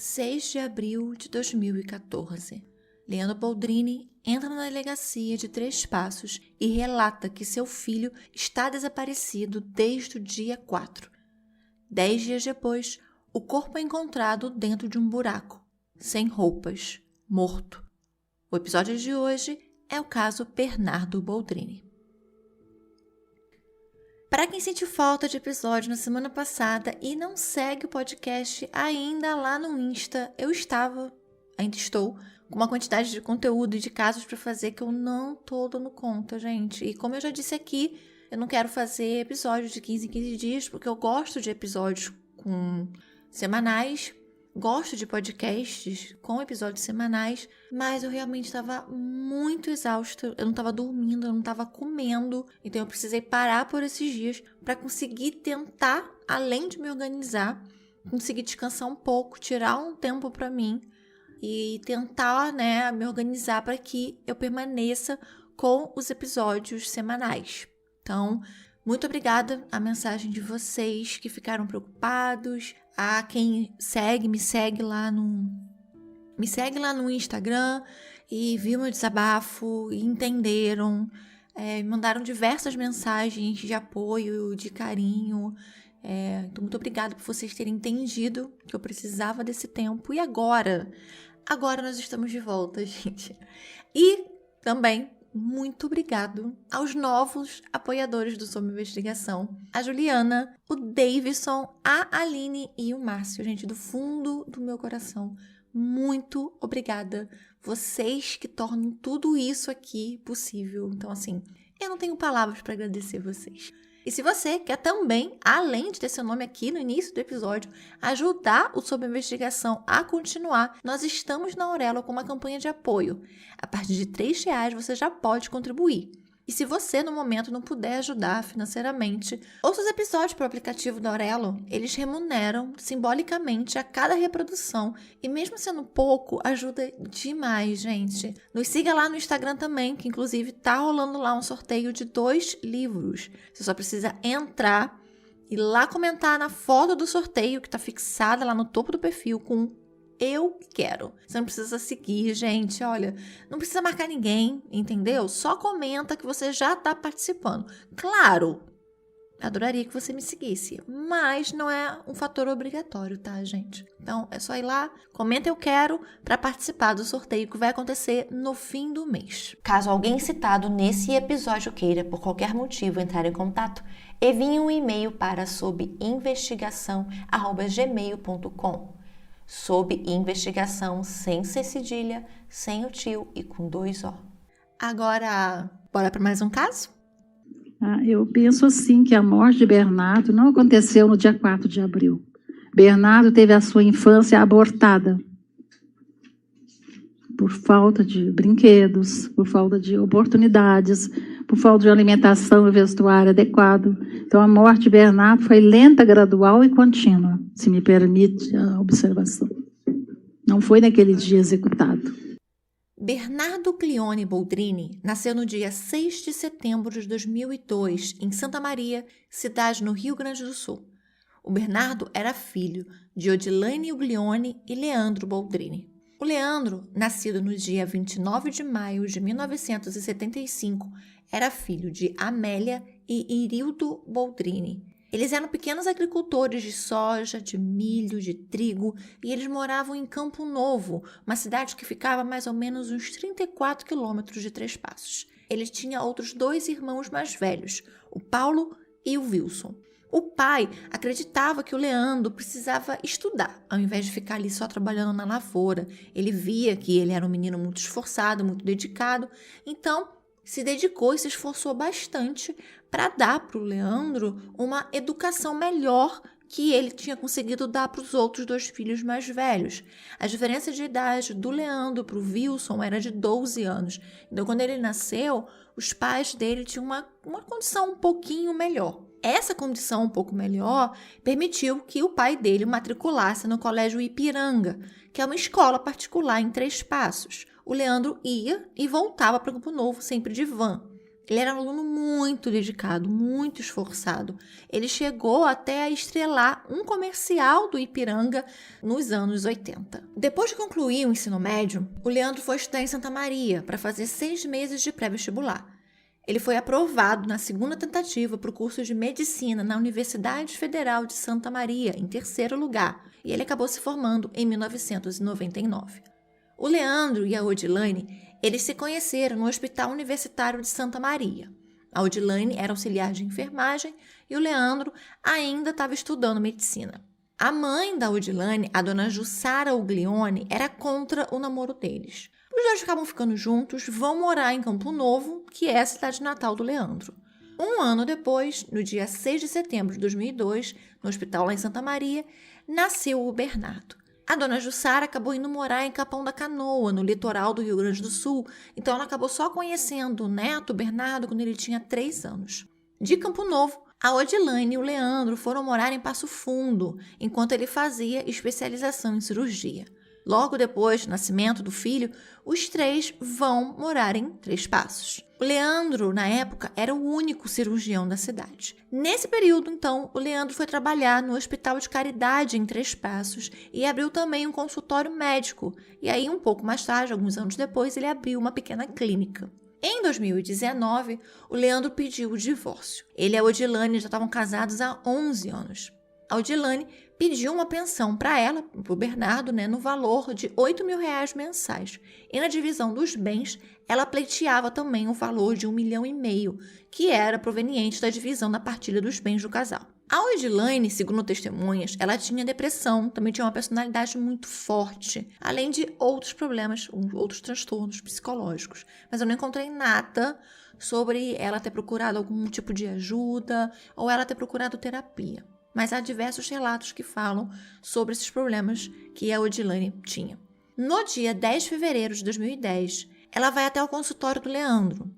6 de abril de 2014. Leandro Boldrini entra na delegacia de Três Passos e relata que seu filho está desaparecido desde o dia 4. 10 dias depois, o corpo é encontrado dentro de um buraco, sem roupas, morto. O episódio de hoje é o caso Bernardo Boldrini. Para quem sentiu falta de episódio na semana passada e não segue o podcast ainda lá no Insta, ainda estou, com uma quantidade de conteúdo e de casos para fazer que eu não tô dando conta, gente. E como eu já disse aqui, eu não quero fazer episódios de 15 em 15 dias, porque eu gosto de episódios semanais, gosto de podcasts com episódios semanais, mas eu realmente estava muito exausta, eu não estava dormindo, eu não estava comendo, então eu precisei parar por esses dias para conseguir tentar, além de me organizar, conseguir descansar um pouco, tirar um tempo para mim e tentar, me organizar para que eu permaneça com os episódios semanais. Então, muito obrigada à mensagem de vocês que ficaram preocupados, a quem me segue lá no Instagram e viu meu desabafo e entenderam, me mandaram diversas mensagens de apoio, de carinho. Então, muito obrigada por vocês terem entendido que eu precisava desse tempo. E agora nós estamos de volta, gente. E também muito obrigado aos novos apoiadores do Sob Investigação. A Juliana, o Davidson, a Aline e o Márcio. Gente, do fundo do meu coração, muito obrigada. Vocês que tornam tudo isso aqui possível. Então, assim, eu não tenho palavras para agradecer vocês. E se você quer também, além de ter seu nome aqui no início do episódio, ajudar o Sob Investigação a continuar, nós estamos na Aurelo com uma campanha de apoio. A partir de R$3 você já pode contribuir. E se você, no momento, não puder ajudar financeiramente, ouça os episódios para o aplicativo da Aurelo. Eles remuneram simbolicamente a cada reprodução. E mesmo sendo pouco, ajuda demais, gente. Nos siga lá no Instagram também, que inclusive tá rolando lá um sorteio de 2 livros. Você só precisa entrar e lá comentar na foto do sorteio, que tá fixada lá no topo do perfil, com eu quero. Você não precisa seguir, gente, olha, não precisa marcar ninguém, entendeu? Só comenta que você já tá participando. Claro, adoraria que você me seguisse, mas não é um fator obrigatório, tá, gente? Então, é só ir lá, comenta eu quero para participar do sorteio que vai acontecer no fim do mês. Caso alguém citado nesse episódio queira, por qualquer motivo, entrar em contato, envie um e-mail para sobinvestigação@gmail.com. Sob investigação, sem C cedilha, sem o tio e com 2 O. Agora, bora para mais um caso? Eu penso assim, que a morte de Bernardo não aconteceu no dia 4 de abril. Bernardo teve a sua infância abortada por falta de brinquedos, por falta de oportunidades, por falta de alimentação e vestuário adequado. Então, a morte de Bernardo foi lenta, gradual e contínua, se me permite a observação. Não foi naquele dia executado. Bernardo Clione Boldrini nasceu no dia 6 de setembro de 2002, em Santa Maria, cidade no Rio Grande do Sul. O Bernardo era filho de Odilane Uglione e Leandro Boldrini. O Leandro, nascido no dia 29 de maio de 1975, era filho de Amélia e Irildo Boldrini. Eles eram pequenos agricultores de soja, de milho, de trigo, e eles moravam em Campo Novo, uma cidade que ficava a mais ou menos uns 34 quilômetros de Três Passos. Ele tinha outros 2 irmãos mais velhos, o Paulo e o Wilson. O pai acreditava que o Leandro precisava estudar, ao invés de ficar ali só trabalhando na lavoura. Ele via que ele era um menino muito esforçado, muito dedicado, então se dedicou e se esforçou bastante para dar para o Leandro uma educação melhor que ele tinha conseguido dar para os outros 2 filhos mais velhos. A diferença de idade do Leandro para o Wilson era de 12 anos. Então, quando ele nasceu, os pais dele tinham uma condição um pouquinho melhor. Essa condição um pouco melhor permitiu que o pai dele o matriculasse no Colégio Ipiranga, que é uma escola particular em Três Passos. O Leandro ia e voltava para o Campo Novo sempre de van. Ele era um aluno muito dedicado, muito esforçado. Ele chegou até a estrelar um comercial do Ipiranga nos anos 80. Depois de concluir o ensino médio, o Leandro foi estudar em Santa Maria para fazer 6 meses de pré-vestibular. Ele foi aprovado na segunda tentativa para o curso de Medicina na Universidade Federal de Santa Maria, em 3º lugar, e ele acabou se formando em 1999. O Leandro e a Odilane, eles se conheceram no Hospital Universitário de Santa Maria. A Odilane era auxiliar de enfermagem e o Leandro ainda estava estudando medicina. A mãe da Odilane, a dona Jussara Uglione, era contra o namoro deles. Os dois acabam ficando juntos, vão morar em Campo Novo, que é a cidade natal do Leandro. Um ano depois, no dia 6 de setembro de 2002, no hospital lá em Santa Maria, nasceu o Bernardo. A dona Jussara acabou indo morar em Capão da Canoa, no litoral do Rio Grande do Sul, então ela acabou só conhecendo o neto Bernardo quando ele tinha 3 anos. De Campo Novo, a Odilane e o Leandro foram morar em Passo Fundo, enquanto ele fazia especialização em cirurgia. Logo depois do nascimento do filho, os 3 vão morar em Três Passos. O Leandro, na época, era o único cirurgião da cidade. Nesse período, então, o Leandro foi trabalhar no Hospital de Caridade em Três Passos e abriu também um consultório médico. E aí, um pouco mais tarde, alguns anos depois, ele abriu uma pequena clínica. Em 2019, o Leandro pediu o divórcio. Ele e a Odilane já estavam casados há 11 anos. A Odilane pediu uma pensão para ela, para o Bernardo, no valor de R$8 mil mensais. E na divisão dos bens, ela pleiteava também o valor de R$1,5 milhão, que era proveniente da divisão da partilha dos bens do casal. A Odilane, segundo testemunhas, ela tinha depressão, também tinha uma personalidade muito forte, além de outros problemas, outros transtornos psicológicos. Mas eu não encontrei nada sobre ela ter procurado algum tipo de ajuda ou ela ter procurado terapia. Mas há diversos relatos que falam sobre esses problemas que a Odilane tinha. No dia 10 de fevereiro de 2010, ela vai até o consultório do Leandro.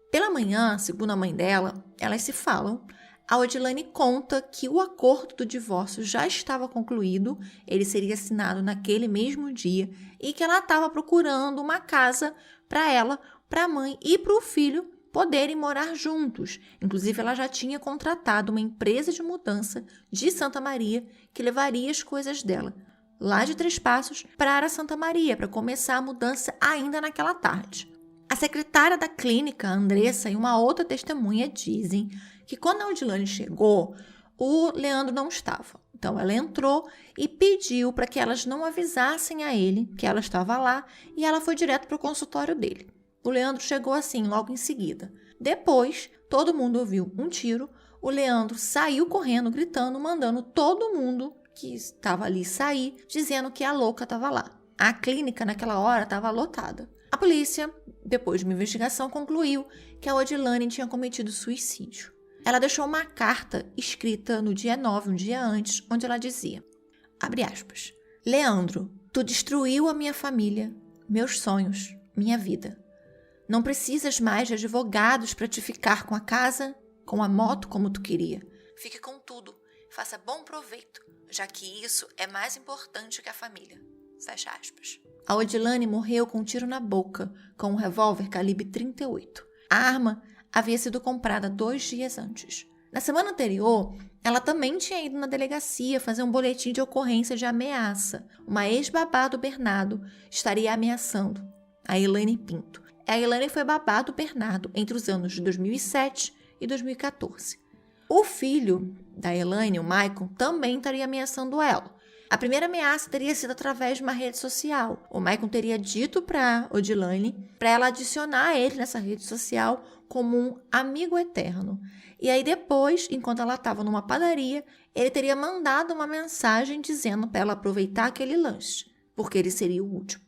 Pela manhã, segundo a mãe dela, elas se falam. A Odilane conta que o acordo do divórcio já estava concluído, ele seria assinado naquele mesmo dia, e que ela estava procurando uma casa para ela, para a mãe e para o filho poderem morar juntos. Inclusive, ela já tinha contratado uma empresa de mudança de Santa Maria que levaria as coisas dela lá de Três Passos para Santa Maria, para começar a mudança ainda naquela tarde. A secretária da clínica, a Andressa, e uma outra testemunha dizem que quando a Odilane chegou, o Leandro não estava. Então, ela entrou e pediu para que elas não avisassem a ele que ela estava lá e ela foi direto para o consultório dele. O Leandro chegou assim, logo em seguida. Depois, todo mundo ouviu um tiro. O Leandro saiu correndo, gritando, mandando todo mundo que estava ali sair, dizendo que a louca estava lá. A clínica, naquela hora, estava lotada. A polícia, depois de uma investigação, concluiu que a Odilane tinha cometido suicídio. Ela deixou uma carta escrita no dia 9, um dia antes, onde ela dizia, abre aspas, Leandro, tu destruiu a minha família, meus sonhos, minha vida. Não precisas mais de advogados para te ficar com a casa, com a moto como tu queria. Fique com tudo, faça bom proveito, já que isso é mais importante que a família. Fecha aspas. A Odilane morreu com um tiro na boca, com um revólver calibre 38. A arma havia sido comprada 2 dias antes. Na semana anterior, ela também tinha ido na delegacia fazer um boletim de ocorrência de ameaça. Uma ex-babá do Bernardo estaria ameaçando a Elaine Pinto. A Elaine foi babá do Bernardo entre os anos de 2007 e 2014. O filho da Elaine, o Maicon, também estaria ameaçando ela. A primeira ameaça teria sido através de uma rede social. O Maicon teria dito para Odilane para ela adicionar ele nessa rede social como um amigo eterno. E aí depois, enquanto ela estava numa padaria, ele teria mandado uma mensagem dizendo para ela aproveitar aquele lanche, porque ele seria o último.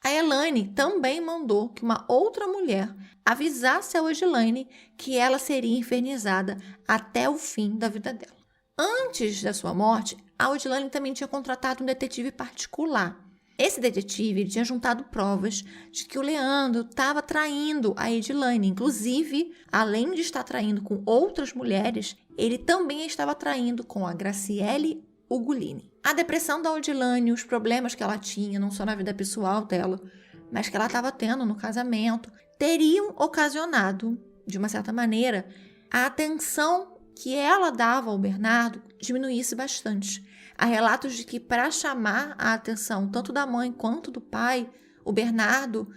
A Elaine também mandou que uma outra mulher avisasse a Odilane que ela seria infernizada até o fim da vida dela. Antes da sua morte, a Odilane também tinha contratado um detetive particular. Esse detetive tinha juntado provas de que o Leandro estava traindo a Odilane. Inclusive, além de estar traindo com outras mulheres, ele também estava traindo com a Graciele Ugolini. A depressão da Odilane, os problemas que ela tinha, não só na vida pessoal dela, mas que ela estava tendo no casamento, teriam ocasionado de uma certa maneira, a atenção que ela dava ao Bernardo diminuísse bastante. Há relatos de que, para chamar a atenção tanto da mãe quanto do pai, o Bernardo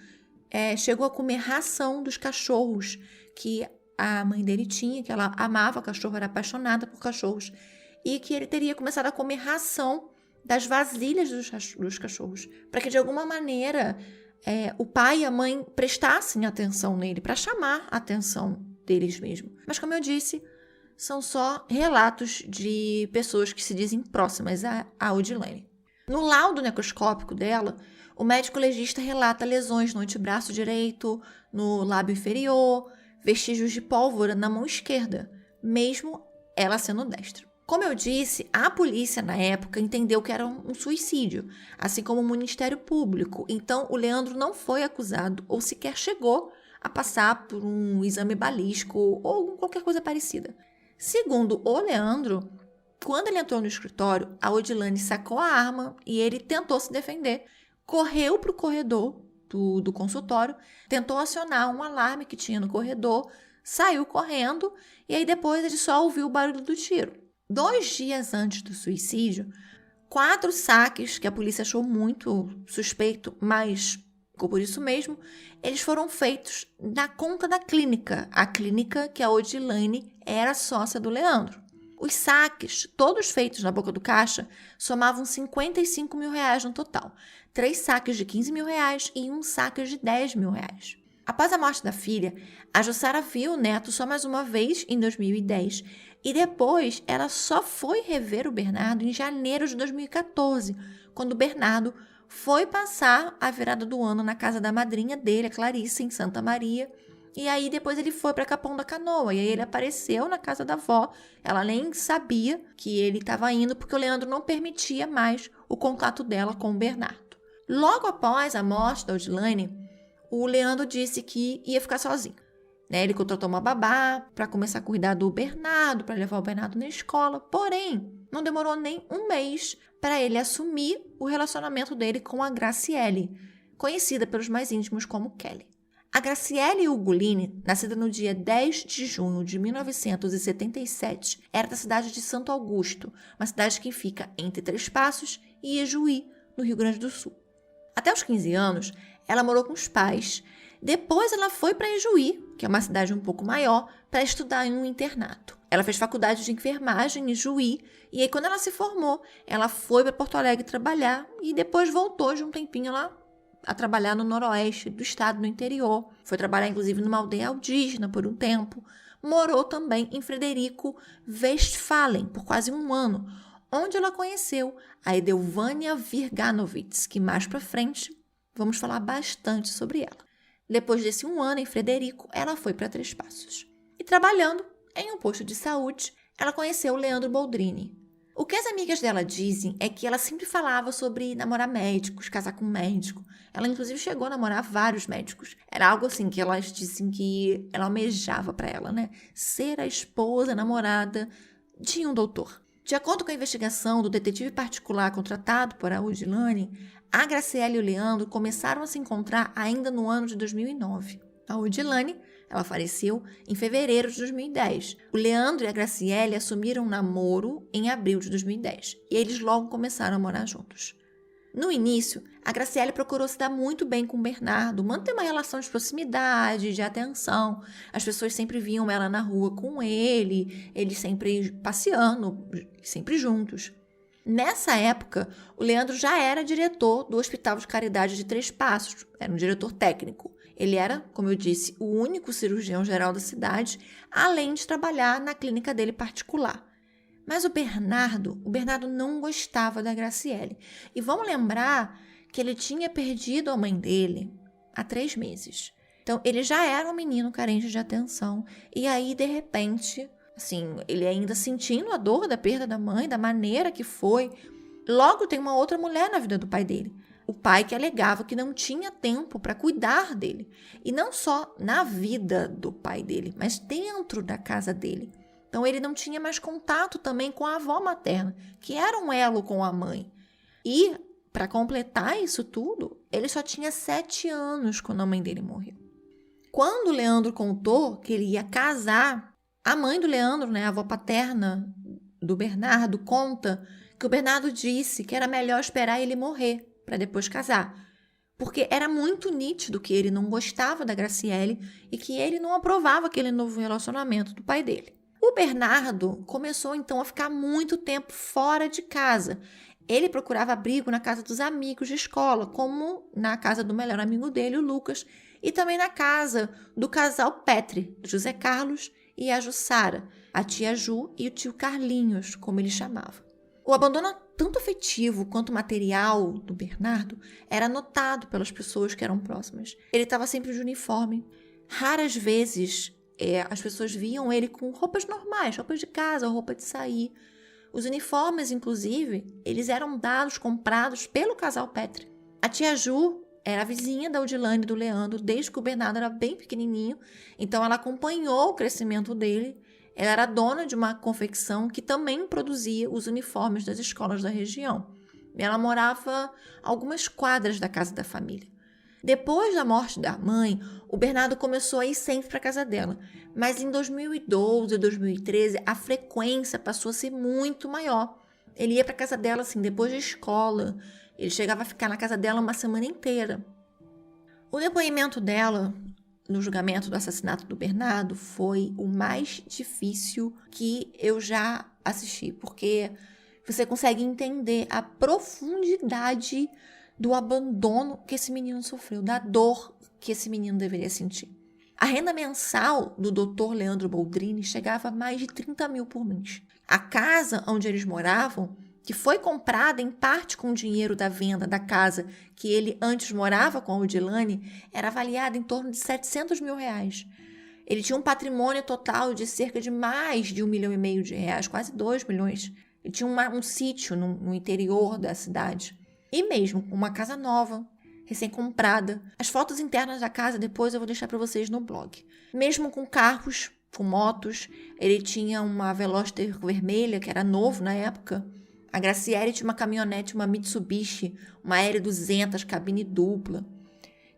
chegou a comer ração dos cachorros que a mãe dele tinha, que ela amava cachorro, era apaixonada por cachorros, e que ele teria começado a comer ração das vasilhas dos cachorros, para que de alguma maneira o pai e a mãe prestassem atenção nele, para chamar a atenção deles mesmo. Mas como eu disse, são só relatos de pessoas que se dizem próximas a Odilene. No laudo necroscópico dela, o médico legista relata lesões no antebraço direito, no lábio inferior, vestígios de pólvora na mão esquerda, mesmo ela sendo destra. Como eu disse, a polícia na época entendeu que era um suicídio, assim como o Ministério Público. Então, o Leandro não foi acusado ou sequer chegou a passar por um exame balístico ou qualquer coisa parecida. Segundo o Leandro, quando ele entrou no escritório, a Odilene sacou a arma e ele tentou se defender. Correu para o corredor do consultório, tentou acionar um alarme que tinha no corredor, saiu correndo e aí depois ele só ouviu o barulho do tiro. 2 dias antes do suicídio, 4 saques, que a polícia achou muito suspeito, mas por isso mesmo, eles foram feitos na conta da clínica, a clínica que a Odilene era sócia do Leandro. Os saques, todos feitos na boca do caixa, somavam R$55 mil no total. 3 saques de R$15 mil e 1 saque de R$10 mil. Após a morte da filha, a Jussara viu o neto só mais uma vez em 2010 e depois ela só foi rever o Bernardo em janeiro de 2014, quando o Bernardo foi passar a virada do ano na casa da madrinha dele, a Clarice, em Santa Maria. E aí depois ele foi para Capão da Canoa e aí ele apareceu na casa da avó. Ela nem sabia que ele estava indo porque o Leandro não permitia mais o contato dela com o Bernardo. Logo após a morte da Odilene, o Leandro disse que ia ficar sozinho. Ele contratou uma babá para começar a cuidar do Bernardo, para levar o Bernardo na escola. Porém, não demorou nem um mês para ele assumir o relacionamento dele com a Graciele, conhecida pelos mais íntimos como Kelly. A Graciele Ugolini, nascida no dia 10 de junho de 1977, era da cidade de Santo Augusto, uma cidade que fica entre Três Passos e Ijuí, no Rio Grande do Sul. Até os 15 anos, ela morou com os pais. Depois ela foi para Ijuí, que é uma cidade um pouco maior, para estudar em um internato. Ela fez faculdade de enfermagem em Ijuí e aí quando ela se formou, ela foi para Porto Alegre trabalhar e depois voltou de um tempinho lá a trabalhar no noroeste do estado, no interior. Foi trabalhar inclusive numa aldeia indígena por um tempo. Morou também em Frederico Westphalen por quase um ano, onde ela conheceu a Edelvânia Virganovitz, que mais para frente vamos falar bastante sobre ela. Depois desse um ano em Frederico, ela foi para Três Passos. E trabalhando em um posto de saúde, ela conheceu o Leandro Boldrini. O que as amigas dela dizem é que ela sempre falava sobre namorar médicos, casar com médico. Ela, inclusive, chegou a namorar vários médicos. Era algo assim que elas dizem que ela almejava para ela, né? Ser a esposa, a namorada de um doutor. De acordo com a investigação do detetive particular contratado por Odilene, a Graciele e o Leandro começaram a se encontrar ainda no ano de 2009. A Odilene, ela faleceu em fevereiro de 2010. O Leandro e a Graciele assumiram um namoro em abril de 2010 e eles logo começaram a morar juntos. No início, a Graciele procurou se dar muito bem com o Bernardo, manter uma relação de proximidade, de atenção. As pessoas sempre viam ela na rua com ele, eles sempre passeando, sempre juntos. Nessa época, o Leandro já era diretor do Hospital de Caridade de Três Passos, era um diretor técnico. Ele era, como eu disse, o único cirurgião geral da cidade, além de trabalhar na clínica dele particular. Mas o Bernardo não gostava da Graciele. E vamos lembrar que ele tinha perdido a mãe dele há 3 meses. Então, ele já era um menino carente de atenção. E aí, de repente, assim, ele ainda sentindo a dor da perda da mãe, da maneira que foi. Logo, tem uma outra mulher na vida do pai dele. O pai que alegava que não tinha tempo para cuidar dele. E não só na vida do pai dele, mas dentro da casa dele. Então, ele não tinha mais contato também com a avó materna, que era um elo com a mãe. E, para completar isso tudo, ele só tinha 7 anos quando a mãe dele morreu. Quando o Leandro contou que ele ia casar, a mãe do Leandro, né, a avó paterna do Bernardo, conta que o Bernardo disse que era melhor esperar ele morrer para depois casar, porque era muito nítido que ele não gostava da Graciele e que ele não aprovava aquele novo relacionamento do pai dele. O Bernardo começou então a ficar muito tempo fora de casa. Ele procurava abrigo na casa dos amigos de escola, como na casa do melhor amigo dele, o Lucas, e também na casa do casal Petri, José Carlos e a Jussara, a tia Ju e o tio Carlinhos, como ele chamava. O abandono tanto afetivo quanto material do Bernardo era notado pelas pessoas que eram próximas. Ele estava sempre de uniforme. Raras vezes as pessoas viam ele com roupas normais, roupas de casa, roupa de sair. Os uniformes, inclusive, eles eram comprados pelo casal Petri. A tia Ju era a vizinha da Odilane e do Leandro desde que o Bernardo era bem pequenininho, então ela acompanhou o crescimento dele. Ela era dona de uma confecção que também produzia os uniformes das escolas da região. E ela morava a algumas quadras da casa da família. Depois da morte da mãe, o Bernardo começou a ir sempre para a casa dela. Mas em 2012 e 2013, a frequência passou a ser muito maior. Ele ia para a casa dela assim, depois da escola. Ele chegava a ficar na casa dela uma semana inteira. O depoimento dela no julgamento do assassinato do Bernardo foi o mais difícil que eu já assisti, porque você consegue entender a profundidade do abandono que esse menino sofreu, da dor que esse menino deveria sentir. A renda mensal do Dr. Leandro Boldrini chegava a mais de 30 mil por mês. A casa onde eles moravam, que foi comprada em parte com o dinheiro da venda da casa que ele antes morava com a Odilane, era avaliada em torno de 700 mil reais. Ele tinha um patrimônio total de cerca de mais de 1,5 milhão de reais, quase 2 milhões. Ele tinha um sítio no interior da cidade. E mesmo uma casa nova, recém-comprada. As fotos internas da casa depois eu vou deixar para vocês no blog. Mesmo com carros, com motos, ele tinha uma Veloster vermelha, que era novo na época. A Graciele tinha uma caminhonete, uma Mitsubishi, uma R200, cabine dupla.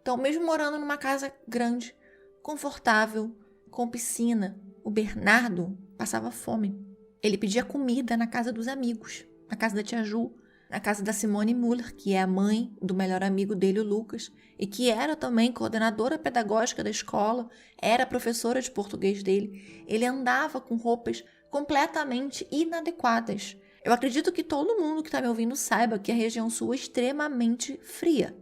Então, mesmo morando numa casa grande, confortável, com piscina, o Bernardo passava fome. Ele pedia comida na casa dos amigos, na casa da tia Ju, na casa da Simone Müller, que é a mãe do melhor amigo dele, o Lucas, e que era também coordenadora pedagógica da escola, era professora de português dele. Ele andava com roupas completamente inadequadas. Eu acredito que todo mundo que está me ouvindo saiba que a região sul é extremamente fria.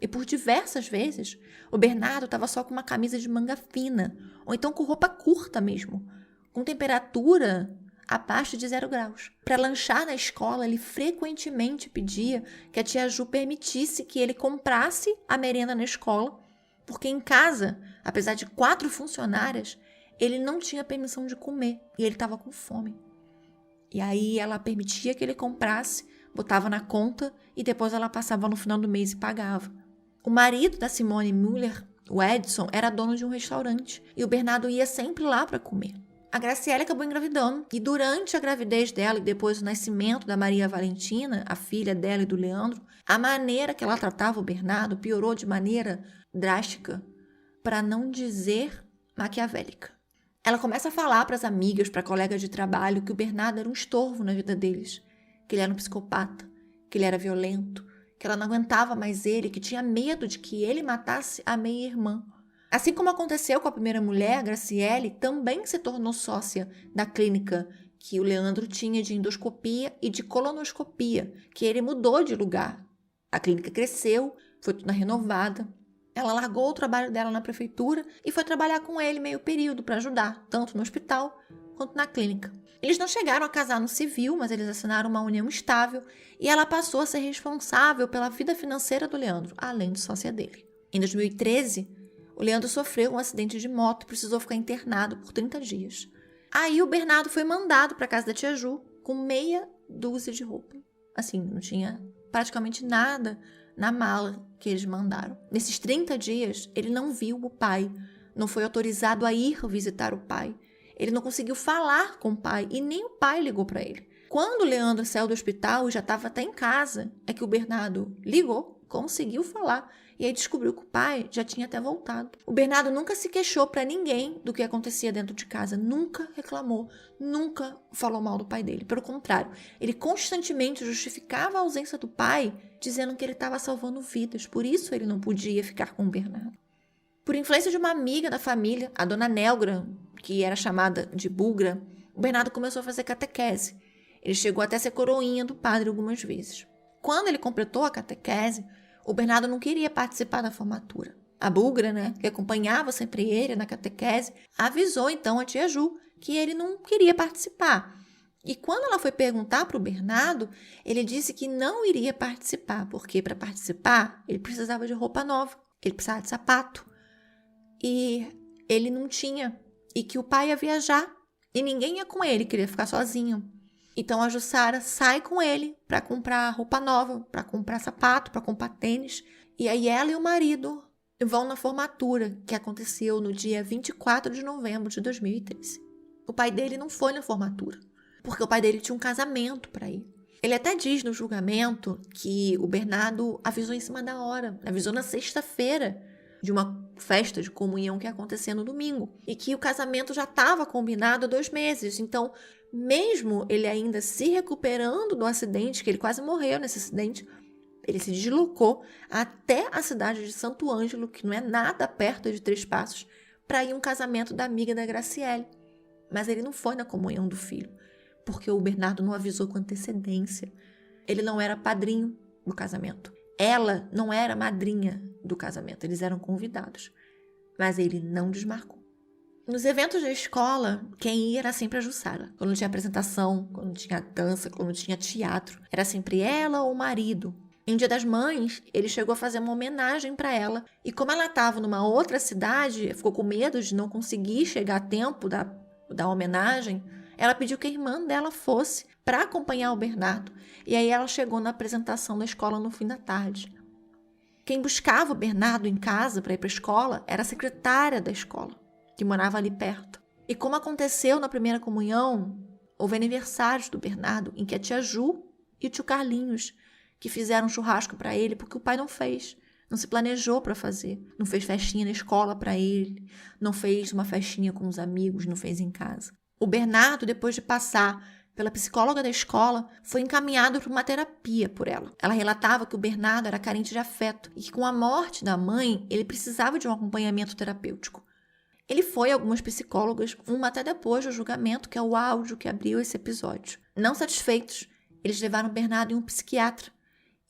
E por diversas vezes, o Bernardo estava só com uma camisa de manga fina, ou então com roupa curta mesmo, com temperatura abaixo de 0 graus. Para lanchar na escola, ele frequentemente pedia que a tia Ju permitisse que ele comprasse a merenda na escola, porque em casa, apesar de 4 funcionárias, ele não tinha permissão de comer e ele estava com fome. E aí ela permitia que ele comprasse, botava na conta e depois ela passava no final do mês e pagava. O marido da Simone Müller, o Edson, era dono de um restaurante e o Bernardo ia sempre lá para comer. A Graciele acabou engravidando e durante a gravidez dela e depois o nascimento da Maria Valentina, a filha dela e do Leandro, a maneira que ela tratava o Bernardo piorou de maneira drástica, para não dizer maquiavélica. Ela começa a falar para as amigas, para colegas de trabalho, que o Bernardo era um estorvo na vida deles, que ele era um psicopata, que ele era violento, que ela não aguentava mais ele, que tinha medo de que ele matasse a meia-irmã. Assim como aconteceu com a primeira mulher, a Graciele também se tornou sócia da clínica que o Leandro tinha de endoscopia e de colonoscopia, que ele mudou de lugar. A clínica cresceu, foi toda renovada. Ela largou o trabalho dela na prefeitura e foi trabalhar com ele meio período para ajudar, tanto no hospital quanto na clínica. Eles não chegaram a casar no civil, mas eles assinaram uma união estável e ela passou a ser responsável pela vida financeira do Leandro, além de sócia dele. Em 2013, o Leandro sofreu um acidente de moto e precisou ficar internado por 30 dias. Aí o Bernardo foi mandado para a casa da tia Ju com meia dúzia de roupa. Assim, não tinha praticamente nada na mala que eles mandaram. Nesses 30 dias, ele não viu o pai, não foi autorizado a ir visitar o pai. Ele não conseguiu falar com o pai e nem o pai ligou para ele. Quando o Leandro saiu do hospital e já estava até em casa, é que o Bernardo ligou, conseguiu falar E aí descobriu que o pai já tinha até voltado. O Bernardo nunca se queixou para ninguém do que acontecia dentro de casa, nunca reclamou, nunca falou mal do pai dele. Pelo contrário, ele constantemente justificava a ausência do pai, dizendo que ele estava salvando vidas, por isso ele não podia ficar com o Bernardo. Por influência de uma amiga da família, a dona Nelgra, que era chamada de Bugra, o Bernardo começou a fazer catequese. Ele chegou até a ser coroinha do padre algumas vezes. Quando ele completou a catequese, o Bernardo não queria participar da formatura. A Bugra, que acompanhava sempre ele na catequese, avisou então a tia Ju que ele não queria participar. E quando ela foi perguntar para o Bernardo, ele disse que não iria participar, porque para participar ele precisava de roupa nova, ele precisava de sapato. E ele não tinha, e que o pai ia viajar, e ninguém ia com ele, queria ficar sozinho. Então a Jussara sai com ele para comprar roupa nova, para comprar sapato, para comprar tênis. E aí ela e o marido vão na formatura, que aconteceu no dia 24 de novembro de 2013. O pai dele não foi na formatura, porque o pai dele tinha um casamento para ir. Ele até diz no julgamento que o Bernardo avisou em cima da hora, avisou na sexta-feira de uma festa de comunhão que ia acontecer no domingo, e que o casamento já estava combinado há 2 meses. Então, mesmo ele ainda se recuperando do acidente, que ele quase morreu nesse acidente, ele se deslocou até a cidade de Santo Ângelo, que não é nada perto de 3 Passos, para ir a um casamento da amiga da Graciele. Mas ele não foi na comunhão do filho, porque o Bernardo não avisou com antecedência. Ele não era padrinho do casamento. Ela não era madrinha do casamento, eles eram convidados. Mas ele não desmarcou. Nos eventos da escola, quem ia era sempre a Jussara. Quando tinha apresentação, quando tinha dança, quando tinha teatro, era sempre ela ou o marido. Em Dia das Mães, ele chegou a fazer uma homenagem para ela. E como ela estava numa outra cidade, ficou com medo de não conseguir chegar a tempo da homenagem, ela pediu que a irmã dela fosse para acompanhar o Bernardo. E aí ela chegou na apresentação da escola no fim da tarde. Quem buscava o Bernardo em casa para ir para a escola era a secretária da escola, que morava ali perto. E como aconteceu na primeira comunhão, houve aniversários do Bernardo em que a tia Ju e o tio Carlinhos que fizeram um churrasco para ele, porque o pai não fez, não se planejou para fazer, não fez festinha na escola para ele, não fez uma festinha com os amigos, não fez em casa. O Bernardo, depois de passar pela psicóloga da escola, foi encaminhado para uma terapia por ela. Ela relatava que o Bernardo era carente de afeto e que com a morte da mãe, ele precisava de um acompanhamento terapêutico. Ele foi a algumas psicólogas, uma até depois do julgamento, que é o áudio que abriu esse episódio. Não satisfeitos, eles levaram o Bernardo em um psiquiatra.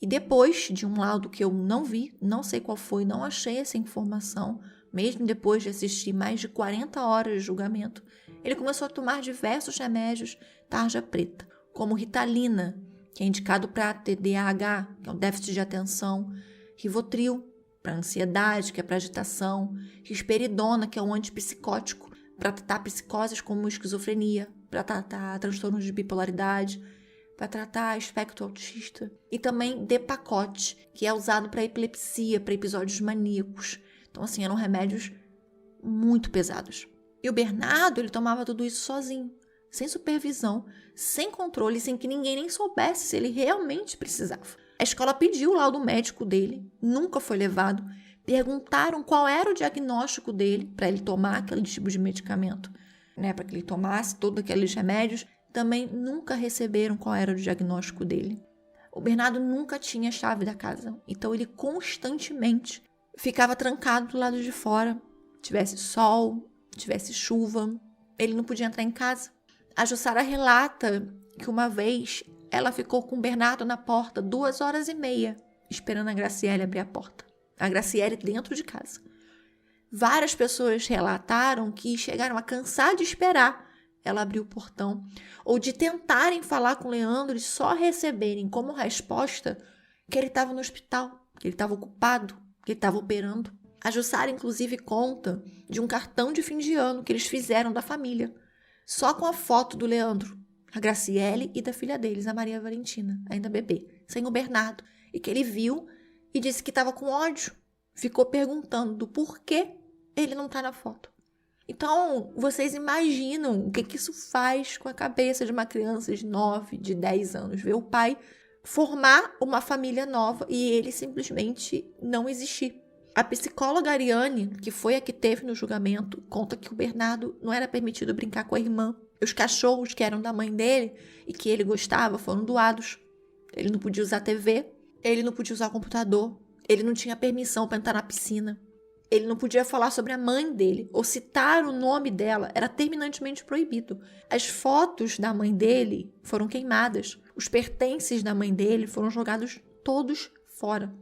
E depois de um laudo que eu não vi, não sei qual foi, não achei essa informação, mesmo depois de assistir mais de 40 horas de julgamento, ele começou a tomar diversos remédios tarja preta, como Ritalina, que é indicado para TDAH, que é um déficit de atenção, Rivotril, para ansiedade, que é para agitação, Risperidona, que é um antipsicótico, para tratar psicoses como esquizofrenia, para tratar transtornos de bipolaridade, para tratar espectro autista, e também Depakote, que é usado para epilepsia, para episódios maníacos. Então, assim, eram remédios muito pesados. E o Bernardo, ele tomava tudo isso sozinho, sem supervisão, sem controle, sem que ninguém nem soubesse se ele realmente precisava. A escola pediu o laudo médico dele, nunca foi levado. Perguntaram qual era o diagnóstico dele para ele tomar aquele tipo de medicamento, para que ele tomasse todos aqueles remédios. Também nunca receberam qual era o diagnóstico dele. O Bernardo nunca tinha a chave da casa, então ele constantemente ficava trancado do lado de fora. Tivesse sol, tivesse chuva, ele não podia entrar em casa. A Jussara relata que uma vez ela ficou com o Bernardo na porta 2h30, esperando a Graciele abrir a porta. A Graciele dentro de casa. Várias pessoas relataram que chegaram a cansar de esperar ela abrir o portão, ou de tentarem falar com o Leandro e só receberem como resposta que ele estava no hospital, que ele estava ocupado, que ele estava operando. A Jussara, inclusive, conta de um cartão de fim de ano que eles fizeram da família, só com a foto do Leandro, a Graciele e da filha deles, a Maria Valentina, ainda bebê, sem o Bernardo, e que ele viu e disse que estava com ódio. Ficou perguntando do porquê ele não está na foto. Então, vocês imaginam o que isso faz com a cabeça de uma criança de 9, de 10 anos, ver o pai formar uma família nova e ele simplesmente não existir. A psicóloga Ariane, que foi a que teve no julgamento, conta que o Bernardo não era permitido brincar com a irmã. Os cachorros que eram da mãe dele e que ele gostava foram doados. Ele não podia usar TV, ele não podia usar computador, ele não tinha permissão para entrar na piscina. Ele não podia falar sobre a mãe dele ou citar o nome dela, era terminantemente proibido. As fotos da mãe dele foram queimadas. Os pertences da mãe dele foram jogados todos fora.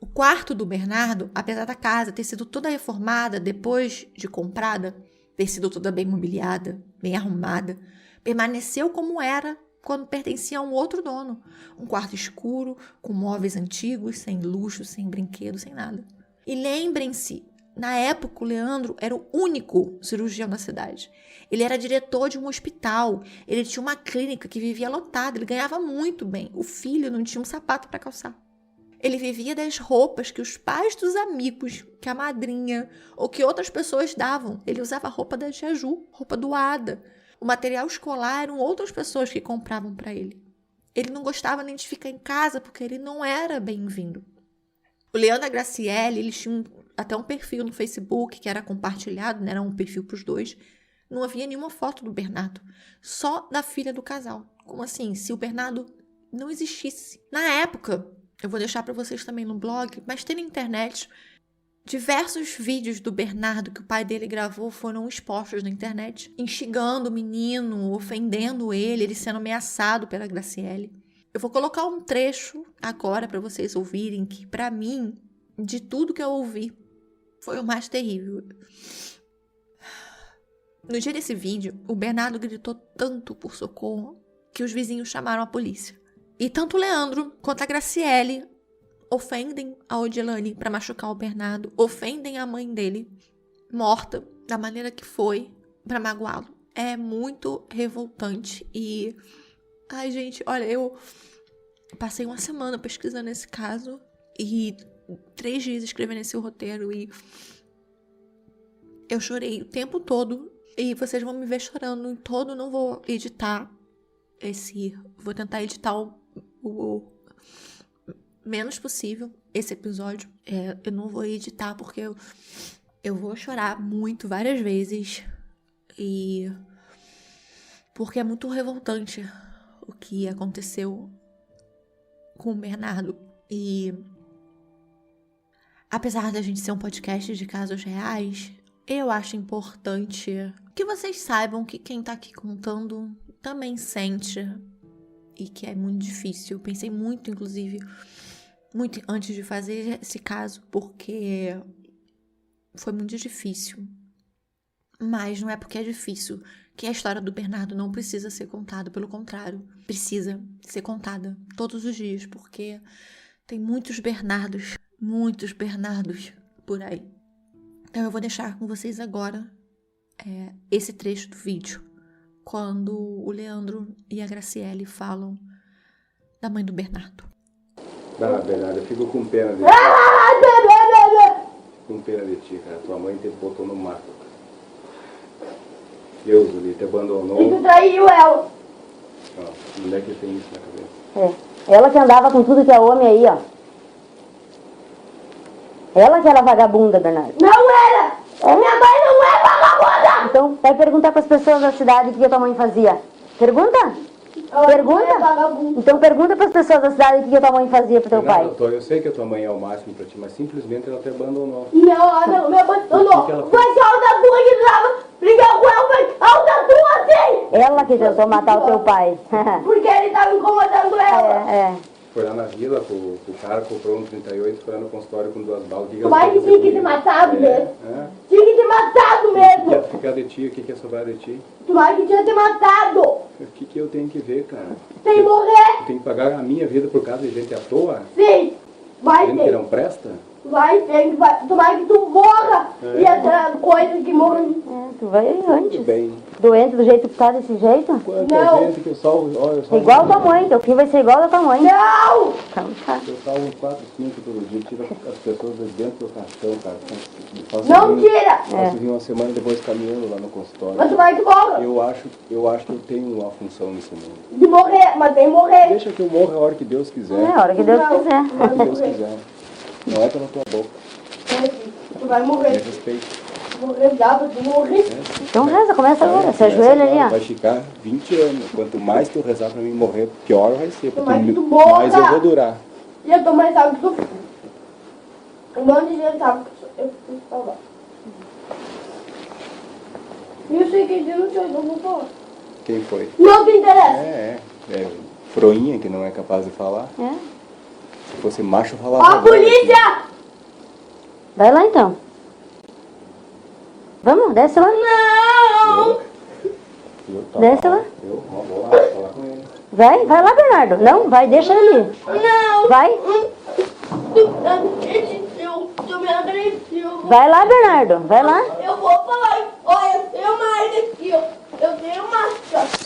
O quarto do Bernardo, apesar da casa ter sido toda reformada depois de comprada, ter sido toda bem mobiliada, bem arrumada, permaneceu como era quando pertencia a um outro dono. Um quarto escuro, com móveis antigos, sem luxo, sem brinquedo, sem nada. E lembrem-se, na época o Leandro era o único cirurgião da cidade. Ele era diretor de um hospital, ele tinha uma clínica que vivia lotada, ele ganhava muito bem. O filho não tinha um sapato para calçar. Ele vivia das roupas que os pais dos amigos, que a madrinha ou que outras pessoas davam. Ele usava a roupa da tia Ju, roupa doada. O material escolar eram outras pessoas que compravam para ele. Ele não gostava nem de ficar em casa porque ele não era bem-vindo. O Leandro e a Graciele, eles tinham até um perfil no Facebook que era compartilhado, né? Era um perfil para os dois. Não havia nenhuma foto do Bernardo, só da filha do casal. Como assim? Se o Bernardo não existisse. Na época, eu vou deixar para vocês também no blog, mas tem na internet, diversos vídeos do Bernardo que o pai dele gravou foram expostos na internet, instigando o menino, ofendendo ele sendo ameaçado pela Graciele. Eu vou colocar um trecho agora para vocês ouvirem que, para mim, de tudo que eu ouvi, foi o mais terrível. No dia desse vídeo, o Bernardo gritou tanto por socorro que os vizinhos chamaram a polícia. E tanto o Leandro quanto a Graciele ofendem a Odilane para machucar o Bernardo, ofendem a mãe dele, morta da maneira que foi, para magoá-lo. É muito revoltante e... Ai, gente, olha, eu passei uma semana pesquisando esse caso e 3 dias escrevendo esse roteiro e eu chorei o tempo todo e vocês vão me ver chorando em todo. Não vou editar vou tentar editar o menos possível esse episódio. Eu não vou editar porque eu vou chorar muito, várias vezes, e porque é muito revoltante o que aconteceu com o Bernardo. E apesar da gente ser um podcast de casos reais, eu acho importante que vocês saibam que quem tá aqui contando também sente e que é muito difícil. Eu pensei muito, inclusive, muito antes de fazer esse caso, porque foi muito difícil. Mas não é porque é difícil que a história do Bernardo não precisa ser contada. Pelo contrário, precisa ser contada todos os dias, porque tem muitos Bernardos por aí. Então eu vou deixar com vocês agora esse trecho do vídeo, quando o Leandro e a Graciele falam da mãe do Bernardo. Bernardo, eu fico com pena de ti. Com pena de ti, cara. Tua mãe te botou no mato. Deus, ali, te abandonou. E tu traiu ela. Ó, mulher que tem isso na cabeça. Ela que andava com tudo que é homem aí, ó. Ela que era vagabunda, Bernardo. Não era! Minha mãe não é vagabunda! Então, vai perguntar para as pessoas da cidade o que a tua mãe fazia. Pergunta? Pergunta? Então pergunta para as pessoas da cidade o que a tua mãe fazia pro teu pai. Eu sei que a tua mãe é o máximo pra ti, mas simplesmente ela te abandonou. E ela não me abandonou. Foi só da tua que tava brigando com ela, foi a tua assim! Ela que tentou matar o teu pai. Porque ele tava incomodando ela. Foi lá na vila, o cara comprou um 38, foi lá no consultório com 2 balas. O pai tinha que ter matado mesmo. Tinha que ter matado mesmo. O que ia ficar de ti? O que ia sobrar de ti? Tu vai que tinha que ter matado. O que eu tenho que ver, cara? Tem que morrer. Eu tenho que pagar a minha vida por causa de gente à toa? Sim. Vai Gente ter. que não presta? Vai ter. Tu vai que tu morra. E entrando com doente que morre. Tu vai antes. Tudo bem. Doente do jeito que tá, desse jeito? Quanta Não. gente que eu salvo, olha, eu salvo, Igual a tua mãe, teu filho vai ser igual a tua mãe. Não! Então tá. eu salvo uns 4, 5 todo dia, tiro as pessoas de dentro do caixão, cara. Faço Não vir- tira! Faço vir uma semana depois caminhando lá no consultório. Mas tu vai de bola. Eu acho que eu tenho uma função nesse mundo. De morrer, mas tem que morrer. Deixa que eu morra a hora que Deus quiser. É a hora que Deus Não. quiser. A hora que Deus quiser. Não é pela tua boca. Tu vai Me morrer. respeito. Morrer dá pra tu morrer. Então reza, começa agora. Se ajoelha ali, ó. Vai ficar 20 anos. Quanto mais tu rezar pra mim morrer, pior vai ser. Porque Mais que tu morra. mais eu vou durar. E eu tô mais sabe que tu. Um monte de gente sabe que eu fui salvar. E eu sei que ele não sei, eu vou falar. Quem foi? Não te interessa. É froinha que não é capaz de falar. É. Se fosse macho, falava. Ó, a agora, polícia! Vai lá então. Vamos, desce lá. Não! Eu tava Desce lá. Eu vou lá falar com ele. Vai lá, Bernardo. Não, vai, deixa ele ali. Não! Vai. Tu me agrediu. Vai lá, Bernardo. Vai lá. Eu vou falar. Olha, eu tenho mais aqui, ó. Eu tenho mais.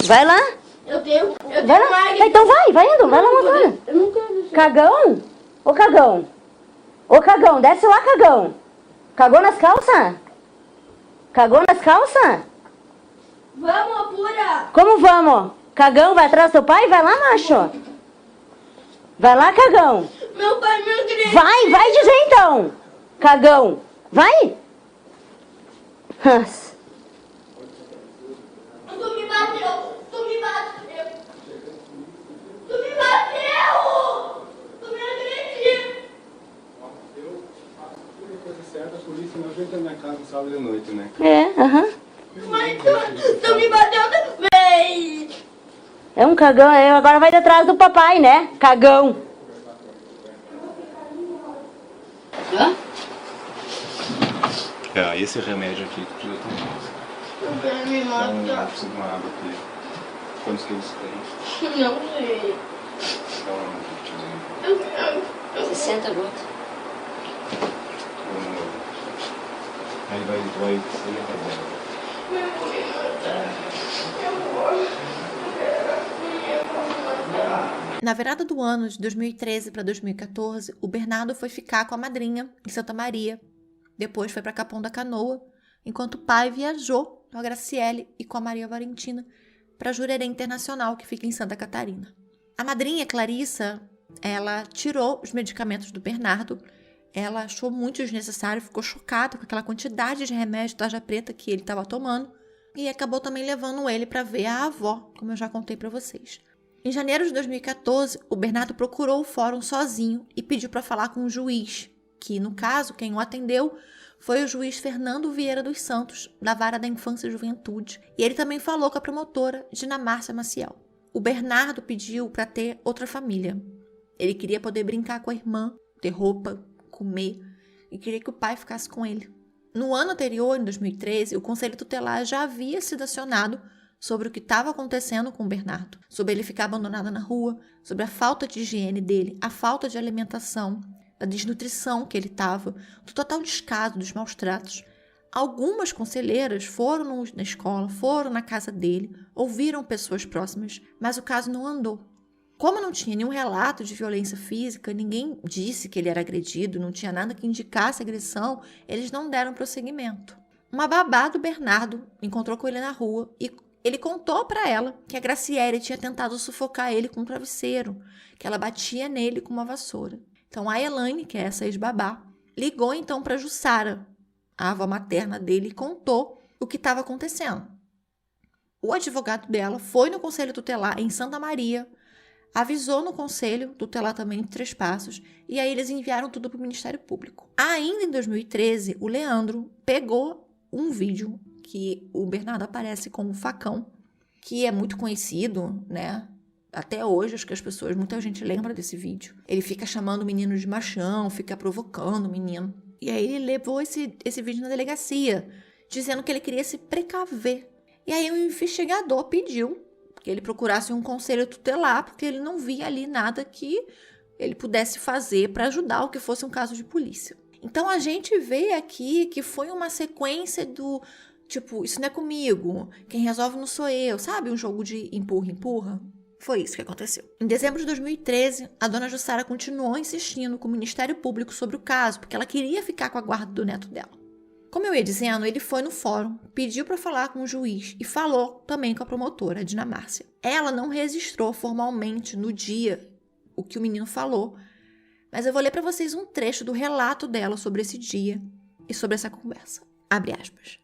Vai lá. Eu tenho Vai lá. mais. Então vai indo. Vai lá montando. Eu não quero deixar. Cagão? Ô cagão. Ô cagão, desce lá, cagão. Cagou nas calças? Cagou nas calças? Vamos, apura. Como vamos? Cagão, vai atrás do seu pai? Vai lá, macho. Vai lá, cagão. Meu pai me agrediu. Vai dizer então. Cagão. Vai. Nossa. Tu me bateu. Tu me bateu. Tu me bateu. Tu me agrediu. Eu faço tudo coisa certa, a polícia não entra na minha casa sábado de noite, né? É, aham. Mas tu me bateu também. É um cagão. Agora vai atrás do papai, né? Cagão. Esse remédio aqui que tu tomar. Eu quero me matar. Preciso de uma água aqui. Quantos quilos tem? Não sei. Então, Eu quero. 60 gotas. aí vai sair a tabela. Na virada do ano de 2013 para 2014, o Bernardo foi ficar com a madrinha em Santa Maria. Depois foi para Capão da Canoa, enquanto o pai viajou com a Graciele e com a Maria Valentina para Jurerê Internacional, que fica em Santa Catarina. A madrinha, Clarissa, ela tirou os medicamentos do Bernardo. Ela achou muito desnecessário, ficou chocada com aquela quantidade de remédio tarja preta que ele estava tomando e acabou também levando ele para ver a avó, como eu já contei para vocês. Em janeiro de 2014, o Bernardo procurou o fórum sozinho e pediu para falar com um juiz, que, no caso, quem o atendeu foi o juiz Fernando Vieira dos Santos, da Vara da Infância e Juventude, e ele também falou com a promotora Dinamárcia Maciel. O Bernardo pediu para ter outra família. Ele queria poder brincar com a irmã, ter roupa, comer, e queria que o pai ficasse com ele. No ano anterior, em 2013, o Conselho Tutelar já havia sido acionado sobre o que estava acontecendo com o Bernardo, sobre ele ficar abandonado na rua, sobre a falta de higiene dele, a falta de alimentação, a desnutrição que ele estava, do total descaso, dos maus tratos. Algumas conselheiras foram na escola, foram na casa dele, ouviram pessoas próximas, mas o caso não andou. Como não tinha nenhum relato de violência física, ninguém disse que ele era agredido, não tinha nada que indicasse agressão, eles não deram prosseguimento. Uma babá do Bernardo encontrou com ele na rua e ele contou para ela que a Graciele tinha tentado sufocar ele com um travesseiro, que ela batia nele com uma vassoura. Então a Elaine, que é essa ex-babá, ligou então para Jussara, a avó materna dele, e contou o que estava acontecendo. O advogado dela foi no Conselho Tutelar em Santa Maria, avisou no Conselho Tutelar também de Três Passos, e aí eles enviaram tudo para o Ministério Público. Ainda em 2013, o Leandro pegou um vídeo que o Bernardo aparece com um facão, que é muito conhecido, né? Até hoje, acho que muita gente lembra desse vídeo. Ele fica chamando o menino de machão, fica provocando o menino. E aí ele levou esse vídeo na delegacia, dizendo que ele queria se precaver. E aí o investigador pediu que ele procurasse um conselho tutelar, porque ele não via ali nada que ele pudesse fazer para ajudar o que fosse um caso de polícia. Então a gente vê aqui que foi uma sequência do tipo, isso não é comigo, quem resolve não sou eu, sabe? Um jogo de empurra. Foi isso que aconteceu. Em dezembro de 2013, a dona Jussara continuou insistindo com o Ministério Público sobre o caso, porque ela queria ficar com a guarda do neto dela. Como eu ia dizendo, ele foi no fórum, pediu para falar com o juiz e falou também com a promotora, a Dina Márcia. Ela não registrou formalmente no dia o que o menino falou, mas eu vou ler para vocês um trecho do relato dela sobre esse dia e sobre essa conversa. Abre aspas.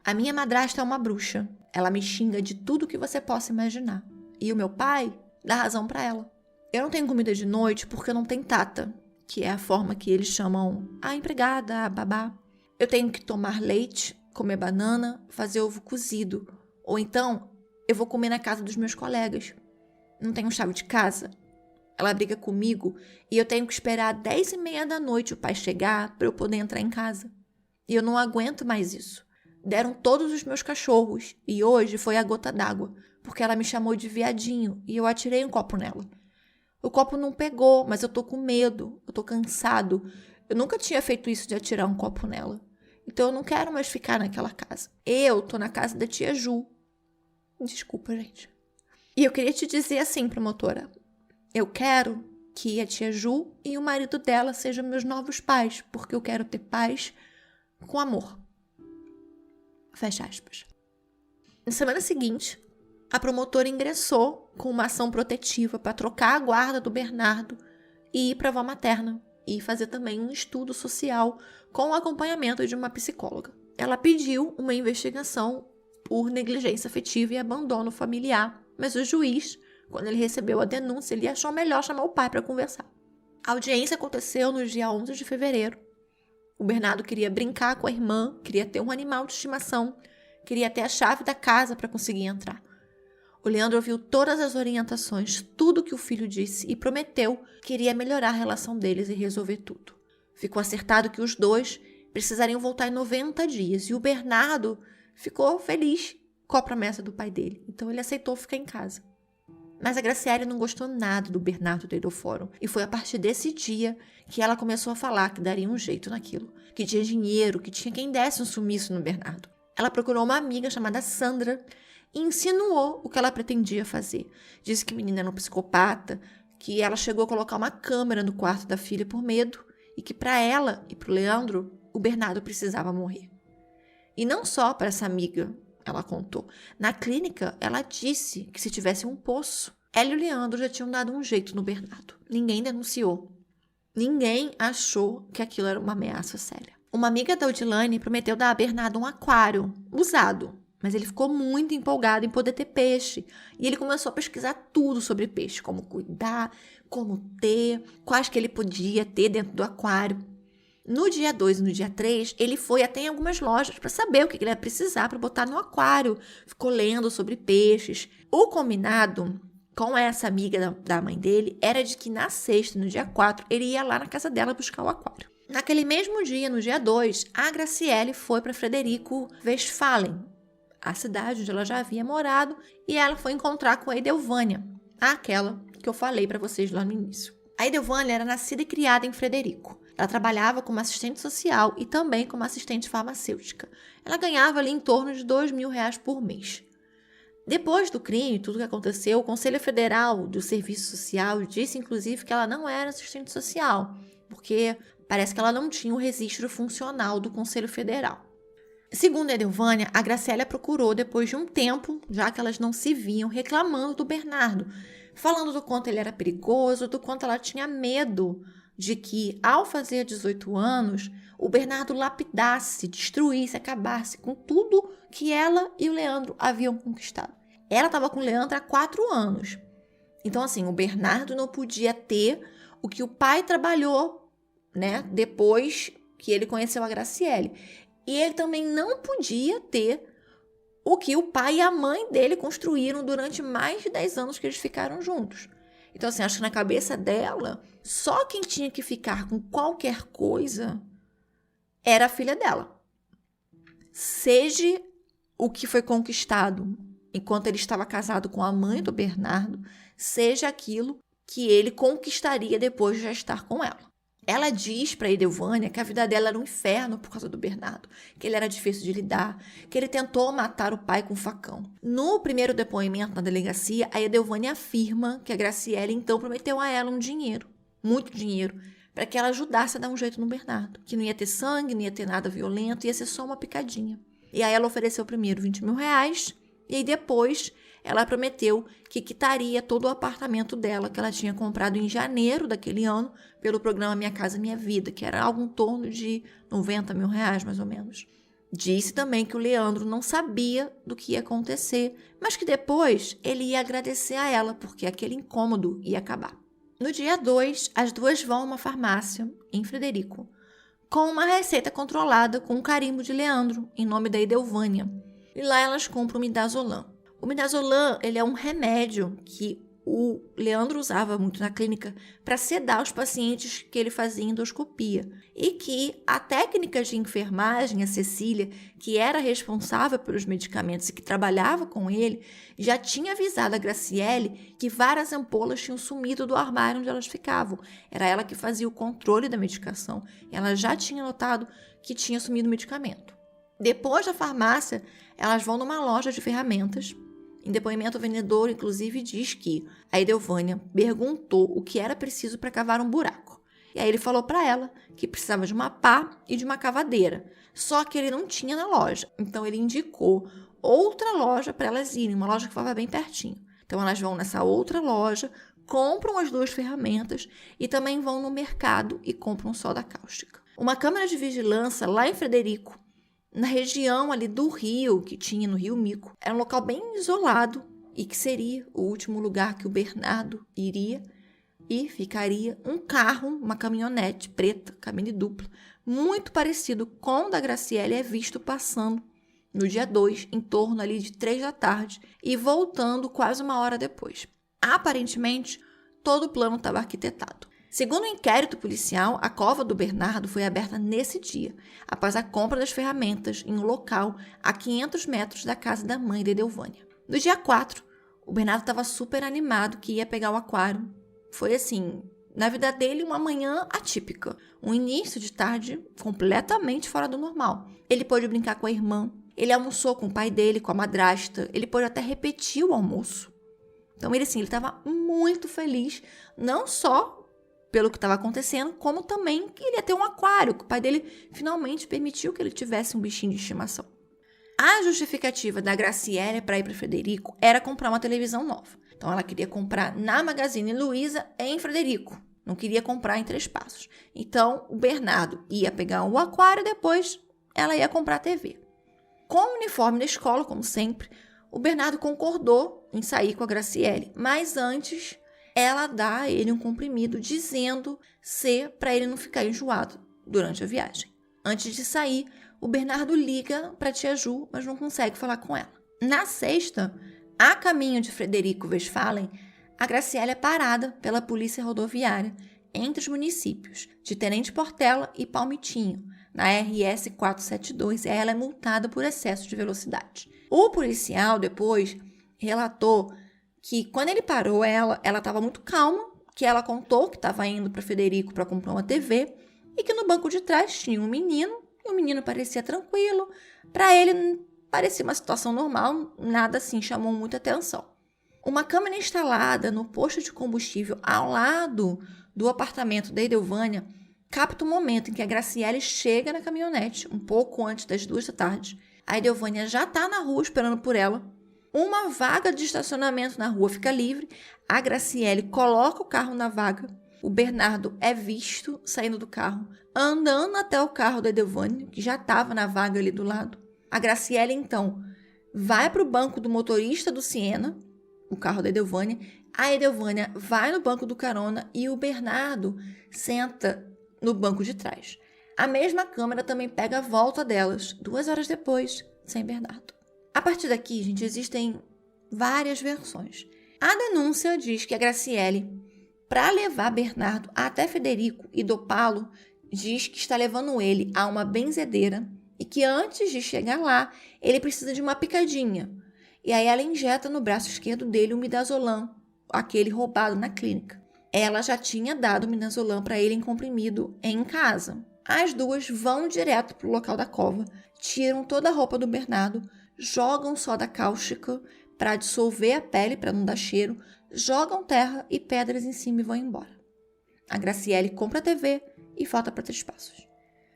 A minha madrasta é uma bruxa. Ela me xinga de tudo que você possa imaginar. E o meu pai dá razão para ela. Eu não tenho comida de noite porque eu não tenho tata, que é a forma que eles chamam a empregada, a babá. Eu tenho que tomar leite, comer banana, fazer ovo cozido. Ou então, eu vou comer na casa dos meus colegas. Não tenho chave de casa. Ela briga comigo e eu tenho que esperar 10h30 da noite o pai chegar para eu poder entrar em casa. E eu não aguento mais isso. Deram todos os meus cachorros e hoje foi a gota d'água, porque ela me chamou de viadinho e eu atirei um copo nela. O copo não pegou, mas eu tô com medo, eu tô cansado. Eu nunca tinha feito isso de atirar um copo nela. Então eu não quero mais ficar naquela casa. Eu tô na casa da tia Ju. Desculpa, gente. E eu queria te dizer assim, promotora. Eu quero que a tia Ju e o marido dela sejam meus novos pais, porque eu quero ter paz com amor. Fecha aspas. Na semana seguinte, a promotora ingressou com uma ação protetiva para trocar a guarda do Bernardo e ir para a avó materna e fazer também um estudo social com o acompanhamento de uma psicóloga. Ela pediu uma investigação por negligência afetiva e abandono familiar, mas o juiz, quando ele recebeu a denúncia, ele achou melhor chamar o pai para conversar. A audiência aconteceu no dia 11 de fevereiro. O Bernardo queria brincar com a irmã, queria ter um animal de estimação, queria ter a chave da casa para conseguir entrar. O Leandro ouviu todas as orientações, tudo que o filho disse e prometeu que iria melhorar a relação deles e resolver tudo. Ficou acertado que os dois precisariam voltar em 90 dias e o Bernardo ficou feliz com a promessa do pai dele, então ele aceitou ficar em casa. Mas a Graciele não gostou nada do Bernardo ter ido ao fórum. E foi a partir desse dia que ela começou a falar que daria um jeito naquilo. Que tinha dinheiro, que tinha quem desse um sumiço no Bernardo. Ela procurou uma amiga chamada Sandra e insinuou o que ela pretendia fazer. Disse que a menina era um psicopata, que ela chegou a colocar uma câmera no quarto da filha por medo e que para ela e para o Leandro, o Bernardo precisava morrer. E não só para essa amiga, ela contou. Na clínica, ela disse que se tivesse um poço, ela e o Leandro já tinham dado um jeito no Bernardo. Ninguém denunciou. Ninguém achou que aquilo era uma ameaça séria. Uma amiga da Odilane prometeu dar a Bernardo um aquário usado, mas ele ficou muito empolgado em poder ter peixe. E ele começou a pesquisar tudo sobre peixe, como cuidar, como ter, quais que ele podia ter dentro do aquário. No dia 2 e no dia 3, ele foi até em algumas lojas para saber o que ele ia precisar para botar no aquário. Ficou lendo sobre peixes. O combinado com essa amiga da mãe dele era de que na sexta, no dia 4, ele ia lá na casa dela buscar o aquário. Naquele mesmo dia, no dia 2, a Graciele foi para Frederico Westphalen, a cidade onde ela já havia morado, e ela foi encontrar com a Edelvânia, aquela que eu falei para vocês lá no início. A Edelvânia era nascida e criada em Frederico. Ela trabalhava como assistente social e também como assistente farmacêutica. Ela ganhava ali em torno de R$2.000 por mês. Depois do crime, tudo que aconteceu, o Conselho Federal do Serviço Social disse, inclusive, que ela não era assistente social, porque parece que ela não tinha o registro funcional do Conselho Federal. Segundo a Edelvânia, a Graciela procurou depois de um tempo, já que elas não se viam, reclamando do Bernardo, falando do quanto ele era perigoso, do quanto ela tinha medo de que, ao fazer 18 anos, o Bernardo lapidasse, destruísse, acabasse com tudo que ela e o Leandro haviam conquistado. Ela estava com o Leandro há 4 anos. Então, assim, o Bernardo não podia ter o que o pai trabalhou, né, depois que ele conheceu a Graciele. E ele também não podia ter o que o pai e a mãe dele construíram durante mais de 10 anos que eles ficaram juntos. Então, assim, acho que na cabeça dela, só quem tinha que ficar com qualquer coisa era a filha dela. Seja o que foi conquistado enquanto ele estava casado com a mãe do Bernardo, seja aquilo que ele conquistaria depois de já estar com ela. Ela diz para Edelvânia que a vida dela era um inferno por causa do Bernardo, que ele era difícil de lidar, que ele tentou matar o pai com um facão. No primeiro depoimento na delegacia, a Edelvânia afirma que a Graciele então prometeu a ela um dinheiro, muito dinheiro, para que ela ajudasse a dar um jeito no Bernardo, que não ia ter sangue, não ia ter nada violento, ia ser só uma picadinha. E aí ela ofereceu primeiro 20 mil reais, e aí depois ela prometeu que quitaria todo o apartamento dela, que ela tinha comprado em janeiro daquele ano, pelo programa Minha Casa Minha Vida, que era algo em torno de 90 mil reais, mais ou menos. Disse também que o Leandro não sabia do que ia acontecer, mas que depois ele ia agradecer a ela, porque aquele incômodo ia acabar. No dia 2, as duas vão a uma farmácia, em Frederico, com uma receita controlada com um carimbo de Leandro, em nome da Edelvânia. E lá elas compram o Midazolam. O Midazolam, ele é um remédio que o Leandro usava muito na clínica para sedar os pacientes que ele fazia endoscopia. E que a técnica de enfermagem, a Cecília, que era responsável pelos medicamentos e que trabalhava com ele, já tinha avisado a Graciele que várias ampolas tinham sumido do armário onde elas ficavam. Era ela que fazia o controle da medicação. Ela já tinha notado que tinha sumido o medicamento. Depois da farmácia, elas vão numa loja de ferramentas. Em depoimento, o vendedor, inclusive, diz que a Edelvânia perguntou o que era preciso para cavar um buraco. E aí ele falou para ela que precisava de uma pá e de uma cavadeira. Só que ele não tinha na loja. Então, ele indicou outra loja para elas irem, uma loja que ficava bem pertinho. Então, elas vão nessa outra loja, compram as duas ferramentas e também vão no mercado e compram soda cáustica. Uma câmera de vigilância lá em Frederico, na região ali do rio, que tinha no Rio Mico. Era um local bem isolado e que seria o último lugar que o Bernardo iria, e ficaria um carro, uma caminhonete preta, cabine dupla, muito parecido com o da Graciele, é visto passando no dia 2, em torno ali de 3 da tarde, e voltando quase uma hora depois. Aparentemente, todo o plano estava arquitetado. Segundo o inquérito policial, a cova do Bernardo foi aberta nesse dia, após a compra das ferramentas em um local a 500 metros da casa da mãe de Edelvânia. No dia 4, o Bernardo estava super animado que ia pegar o aquário. Foi assim, na vida dele, uma manhã atípica. Um início de tarde completamente fora do normal. Ele pôde brincar com a irmã, ele almoçou com o pai dele, com a madrasta, ele pôde até repetir o almoço. Então ele estava muito feliz, não só pelo que estava acontecendo, como também que ele ia ter um aquário, que o pai dele finalmente permitiu que ele tivesse um bichinho de estimação. A justificativa da Graciele para ir para Frederico era comprar uma televisão nova. Então ela queria comprar na Magazine Luiza em Frederico, não queria comprar em Três Passos. Então o Bernardo ia pegar o aquário e depois ela ia comprar a TV. Com o uniforme da escola, como sempre, o Bernardo concordou em sair com a Graciele, mas antes ela dá a ele um comprimido dizendo ser para ele não ficar enjoado durante a viagem. Antes de sair, o Bernardo liga para a tia Ju, mas não consegue falar com ela. Na sexta, a caminho de Frederico Westphalen, a Graciele é parada pela polícia rodoviária entre os municípios de Tenente Portela e Palmitinho, na RS 472, e ela é multada por excesso de velocidade. O policial depois relatou que quando ele parou ela estava muito calma, que ela contou que estava indo para Frederico para comprar uma TV e que no banco de trás tinha um menino, e o menino parecia tranquilo. Para ele parecia uma situação normal, nada assim chamou muita atenção. Uma câmera instalada no posto de combustível ao lado do apartamento da Edelvânia capta o momento em que a Graciele chega na caminhonete, um pouco antes das 2 da tarde. A Edelvânia já está na rua esperando por ela. Uma vaga de estacionamento na rua fica livre, a Graciele coloca o carro na vaga, o Bernardo é visto saindo do carro, andando até o carro da Edelvânia, que já estava na vaga ali do lado. A Graciele, então, vai para o banco do motorista do Siena, o carro da Edelvânia, a Edelvânia vai no banco do carona e o Bernardo senta no banco de trás. A mesma câmera também pega a volta delas, 2 horas depois, sem Bernardo. A partir daqui, gente, existem várias versões. A denúncia diz que a Graciele, para levar Bernardo até Frederico e dopá-lo, diz que está levando ele a uma benzedeira e que antes de chegar lá, ele precisa de uma picadinha. E aí ela injeta no braço esquerdo dele o Midazolam, aquele roubado na clínica. ela já tinha dado midazolam para ele em comprimido em casa. As duas vão direto para o local da cova, tiram toda a roupa do Bernardo, jogam soda cáustica para dissolver a pele, para não dar cheiro, jogam terra e pedras em cima e vão embora. A Graciele compra a TV e volta para Três Passos.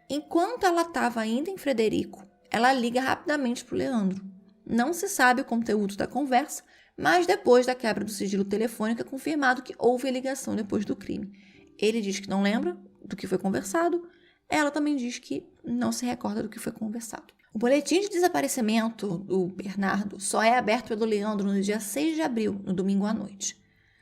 Enquanto ela estava ainda em Frederico, ela liga rapidamente para o Leandro. Não se sabe o conteúdo da conversa, mas depois da quebra do sigilo telefônico é confirmado que houve a ligação depois do crime. Ele diz que não lembra do que foi conversado, ela também diz que não se recorda do que foi conversado. O boletim de desaparecimento do Bernardo só é aberto pelo Leandro no dia 6 de abril, no domingo à noite.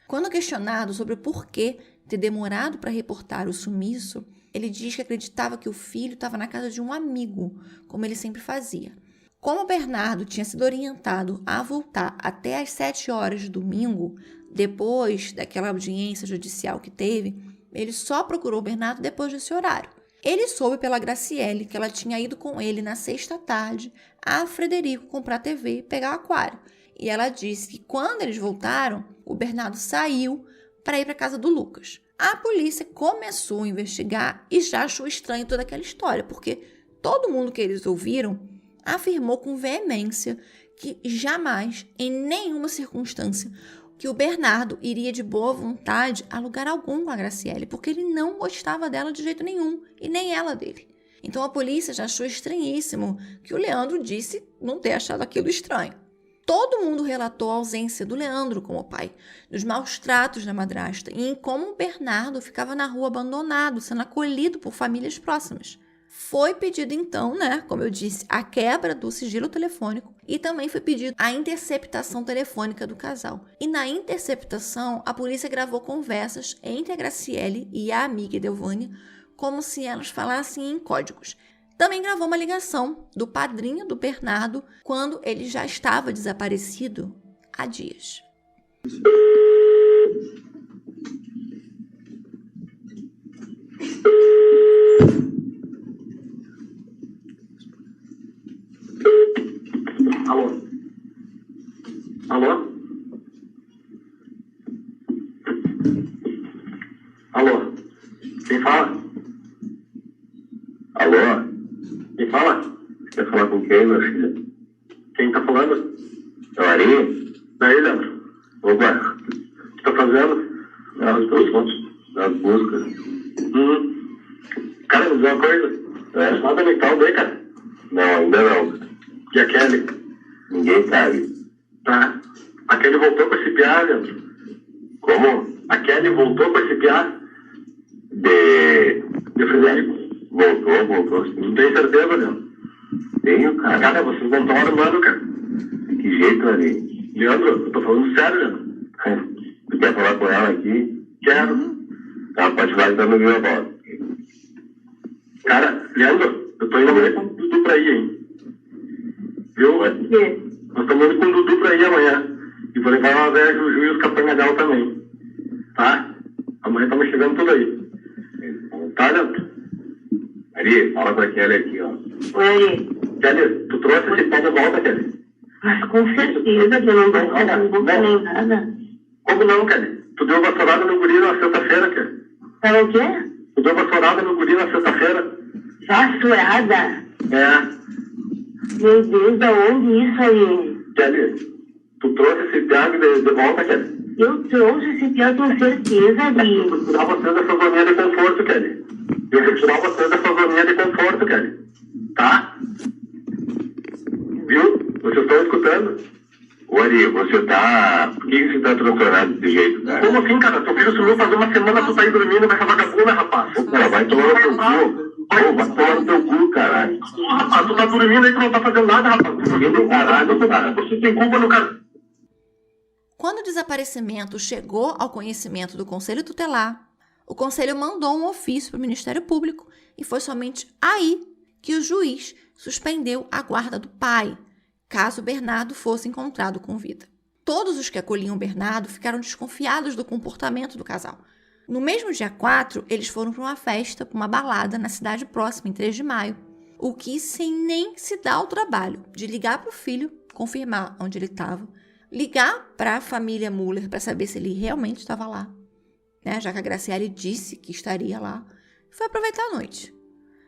Quando questionado sobre o porquê ter demorado para reportar o sumiço, ele diz que acreditava que o filho estava na casa de um amigo, como ele sempre fazia. Como o Bernardo tinha sido orientado a voltar até às 7 horas de domingo, depois daquela audiência judicial que teve, ele só procurou o Bernardo depois desse horário. Ele soube pela Graciele que ela tinha ido com ele na sexta tarde a Frederico comprar TV e pegar o aquário. E ela disse que quando eles voltaram, o Bernardo saiu para ir para a casa do Lucas. A polícia começou a investigar e já achou estranho toda aquela história, porque todo mundo que eles ouviram afirmou com veemência que jamais, em nenhuma circunstância, que o Bernardo iria de boa vontade a lugar algum com a Graciele, porque ele não gostava dela de jeito nenhum, e nem ela dele. Então a polícia já achou estranhíssimo que o Leandro disse não ter achado aquilo estranho. Todo mundo relatou a ausência do Leandro como pai, dos maus tratos da madrasta e em como o Bernardo ficava na rua abandonado, sendo acolhido por famílias próximas. Foi pedido então, como eu disse, a quebra do sigilo telefônico e também foi pedido a interceptação telefônica do casal. E na interceptação, a polícia gravou conversas entre a Graciele e a amiga Edelvânia, como se elas falassem em códigos. Também gravou uma ligação do padrinho do Bernardo quando ele já estava desaparecido há dias. Alô? Alô? Alô? Quem fala? Alô? Quem fala? Quer falar com quem, meu filho? Quem tá falando? É o Ari? Daí, Leandro? Opa, o que tá fazendo? Não, estou juntos nas buscas. Cara, me diz uma coisa. É nada mental daí, cara? Não, ainda não. E a Kelly? Ninguém sabe. Ah, a Kelly voltou com esse piá, Leandro. Como? A Kelly voltou com esse piá? De Frederico. Voltou. Não tem certeza, Leandro? Tenho, cara. Cara, vocês não estão armando, cara. De que jeito, Ari? Leandro, eu tô falando sério, Leandro. Tu quer falar com ela aqui? Quero. Tá, pode ir lá e dar no meu bola. Cara, Leandro, eu tô indo com o Dudu pra ir, hein? Viu? Nós estamos indo com o Dudu pra ir amanhã. E vou levar uma velha Juju e os capanha dela também. Tá? Amanhã estamos chegando tudo aí. Tá, Leandro? Ari, fala com a Kelly aqui, ó. Oi, Ari. Kelly, tu trouxe esse pau de volta, Kelly? Mas com certeza que eu não vou nem nada. Como não, Kelly? Tu deu vassourada no guri na sexta-feira, Kelly. Tá o quê? Tu deu vassourada no guri na sexta-feira? Vassourada? É. Meu Deus, da onde isso aí? Kelly, tu trouxe esse piado de volta, Kelly? Eu trouxe esse piado com certeza, Ari. Eu vou tirar você dessa zoninha de conforto, Kelly. Eu vou tirar você dessa zoninha de conforto, Kelly. Tá? Viu? Vocês estão escutando? Ô, Ari, você tá... Por que você tá transtornado desse jeito, cara? Como assim, cara? Teu filho sumiu fazer uma semana, tu tá aí dormindo com essa vagabunda, rapaz. Pô, cara, vai tomar no teu cu. Vai tomar no teu cu, caralho. Pô, rapaz, tu tá dormindo aí, tu não tá fazendo nada, rapaz. Tu dormindo, caralho, cara. Você tem culpa no cara. Quando o desaparecimento chegou ao conhecimento do Conselho Tutelar, o Conselho mandou um ofício para o Ministério Público e foi somente aí que o juiz suspendeu a guarda do pai, caso Bernardo fosse encontrado com vida. Todos os que acolhiam Bernardo ficaram desconfiados do comportamento do casal. No mesmo dia 4, eles foram para uma festa, para uma balada na cidade próxima, em 3 de maio, o que sem nem se dar o trabalho de ligar para o filho, confirmar onde ele estava, ligar para a família Muller para saber se ele realmente estava lá. né? Já que a Graciele disse que estaria lá, foi aproveitar a noite.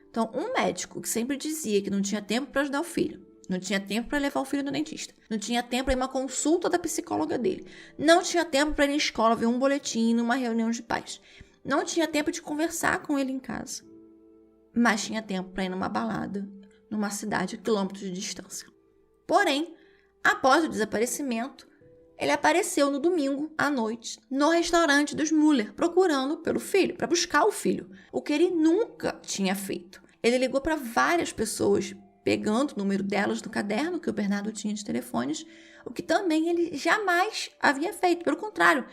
Então, um médico que sempre dizia que não tinha tempo para ajudar o filho, não tinha tempo para levar o filho no dentista, não tinha tempo para ir uma consulta da psicóloga dele, não tinha tempo para ir na escola ver um boletim numa reunião de pais, não tinha tempo de conversar com ele em casa, mas tinha tempo para ir numa balada, numa cidade a quilômetros de distância. Porém, após o desaparecimento, ele apareceu no domingo à noite no restaurante dos Müller, procurando pelo filho, para buscar o filho, o que ele nunca tinha feito. Ele ligou para várias pessoas, pegando o número delas no caderno que o Bernardo tinha de telefones, o que também ele jamais havia feito. Pelo contrário,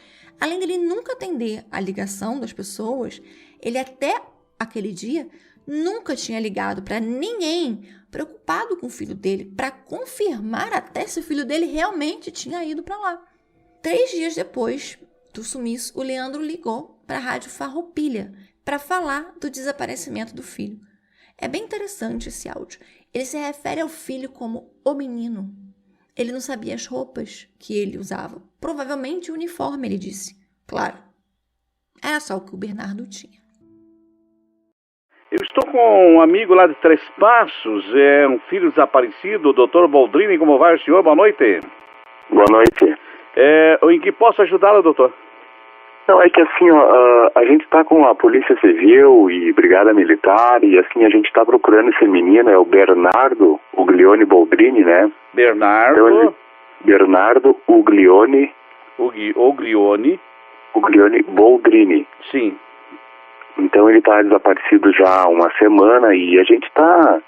além dele nunca atender a ligação das pessoas, ele até aquele dia nunca tinha ligado para ninguém preocupado com o filho dele, para confirmar até se o filho dele realmente tinha ido para lá. 3 dias depois do sumiço, o Leandro ligou para a Rádio Farroupilha para falar do desaparecimento do filho. É bem interessante esse áudio. Ele se refere ao filho como o menino. Ele não sabia as roupas que ele usava. Provavelmente o uniforme, ele disse. Claro, era só o que o Bernardo tinha. Eu estou com um amigo lá de Três Passos, é um filho desaparecido, o Dr. Boldrini. Como vai o senhor? Boa noite. Boa noite. Em que posso ajudá-lo, doutor? Não, é que assim, ó, a gente está com a Polícia Civil e Brigada Militar e assim, a gente está procurando esse menino, é o Bernardo Uglione Boldrini, né? Bernardo... Então, Bernardo Uglione... Uglione Boldrini. Sim. Então ele está desaparecido já há uma semana e a gente está,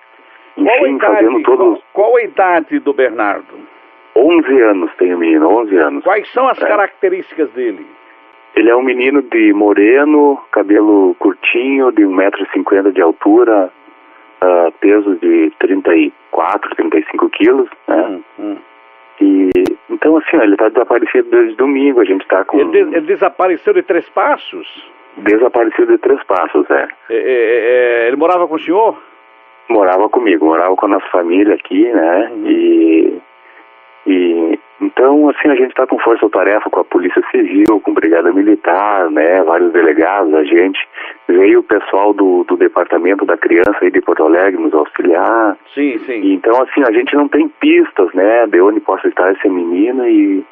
enfim, fazendo todos... Qual a idade do Bernardo? 11 anos tem o menino, 11 anos. Quais são as características dele? Ele é um menino de moreno, cabelo curtinho, de 1,50 m de altura, peso de 34, 35 quilos, né? E, então, assim, ele está desaparecido desde domingo, a gente está com... Ele desapareceu de Três Passos? Desaparecido de Três Passos, Ele morava com o senhor? Morava comigo, morava com a nossa família aqui, né? Então, assim, a gente está com força-tarefa com a Polícia Civil, com Brigada Militar, né? Vários delegados, a gente. Veio o pessoal do Departamento da Criança aí de Porto Alegre nos auxiliar. Sim, sim. E, então, assim, a gente não tem pistas, né? De onde possa estar esse menino e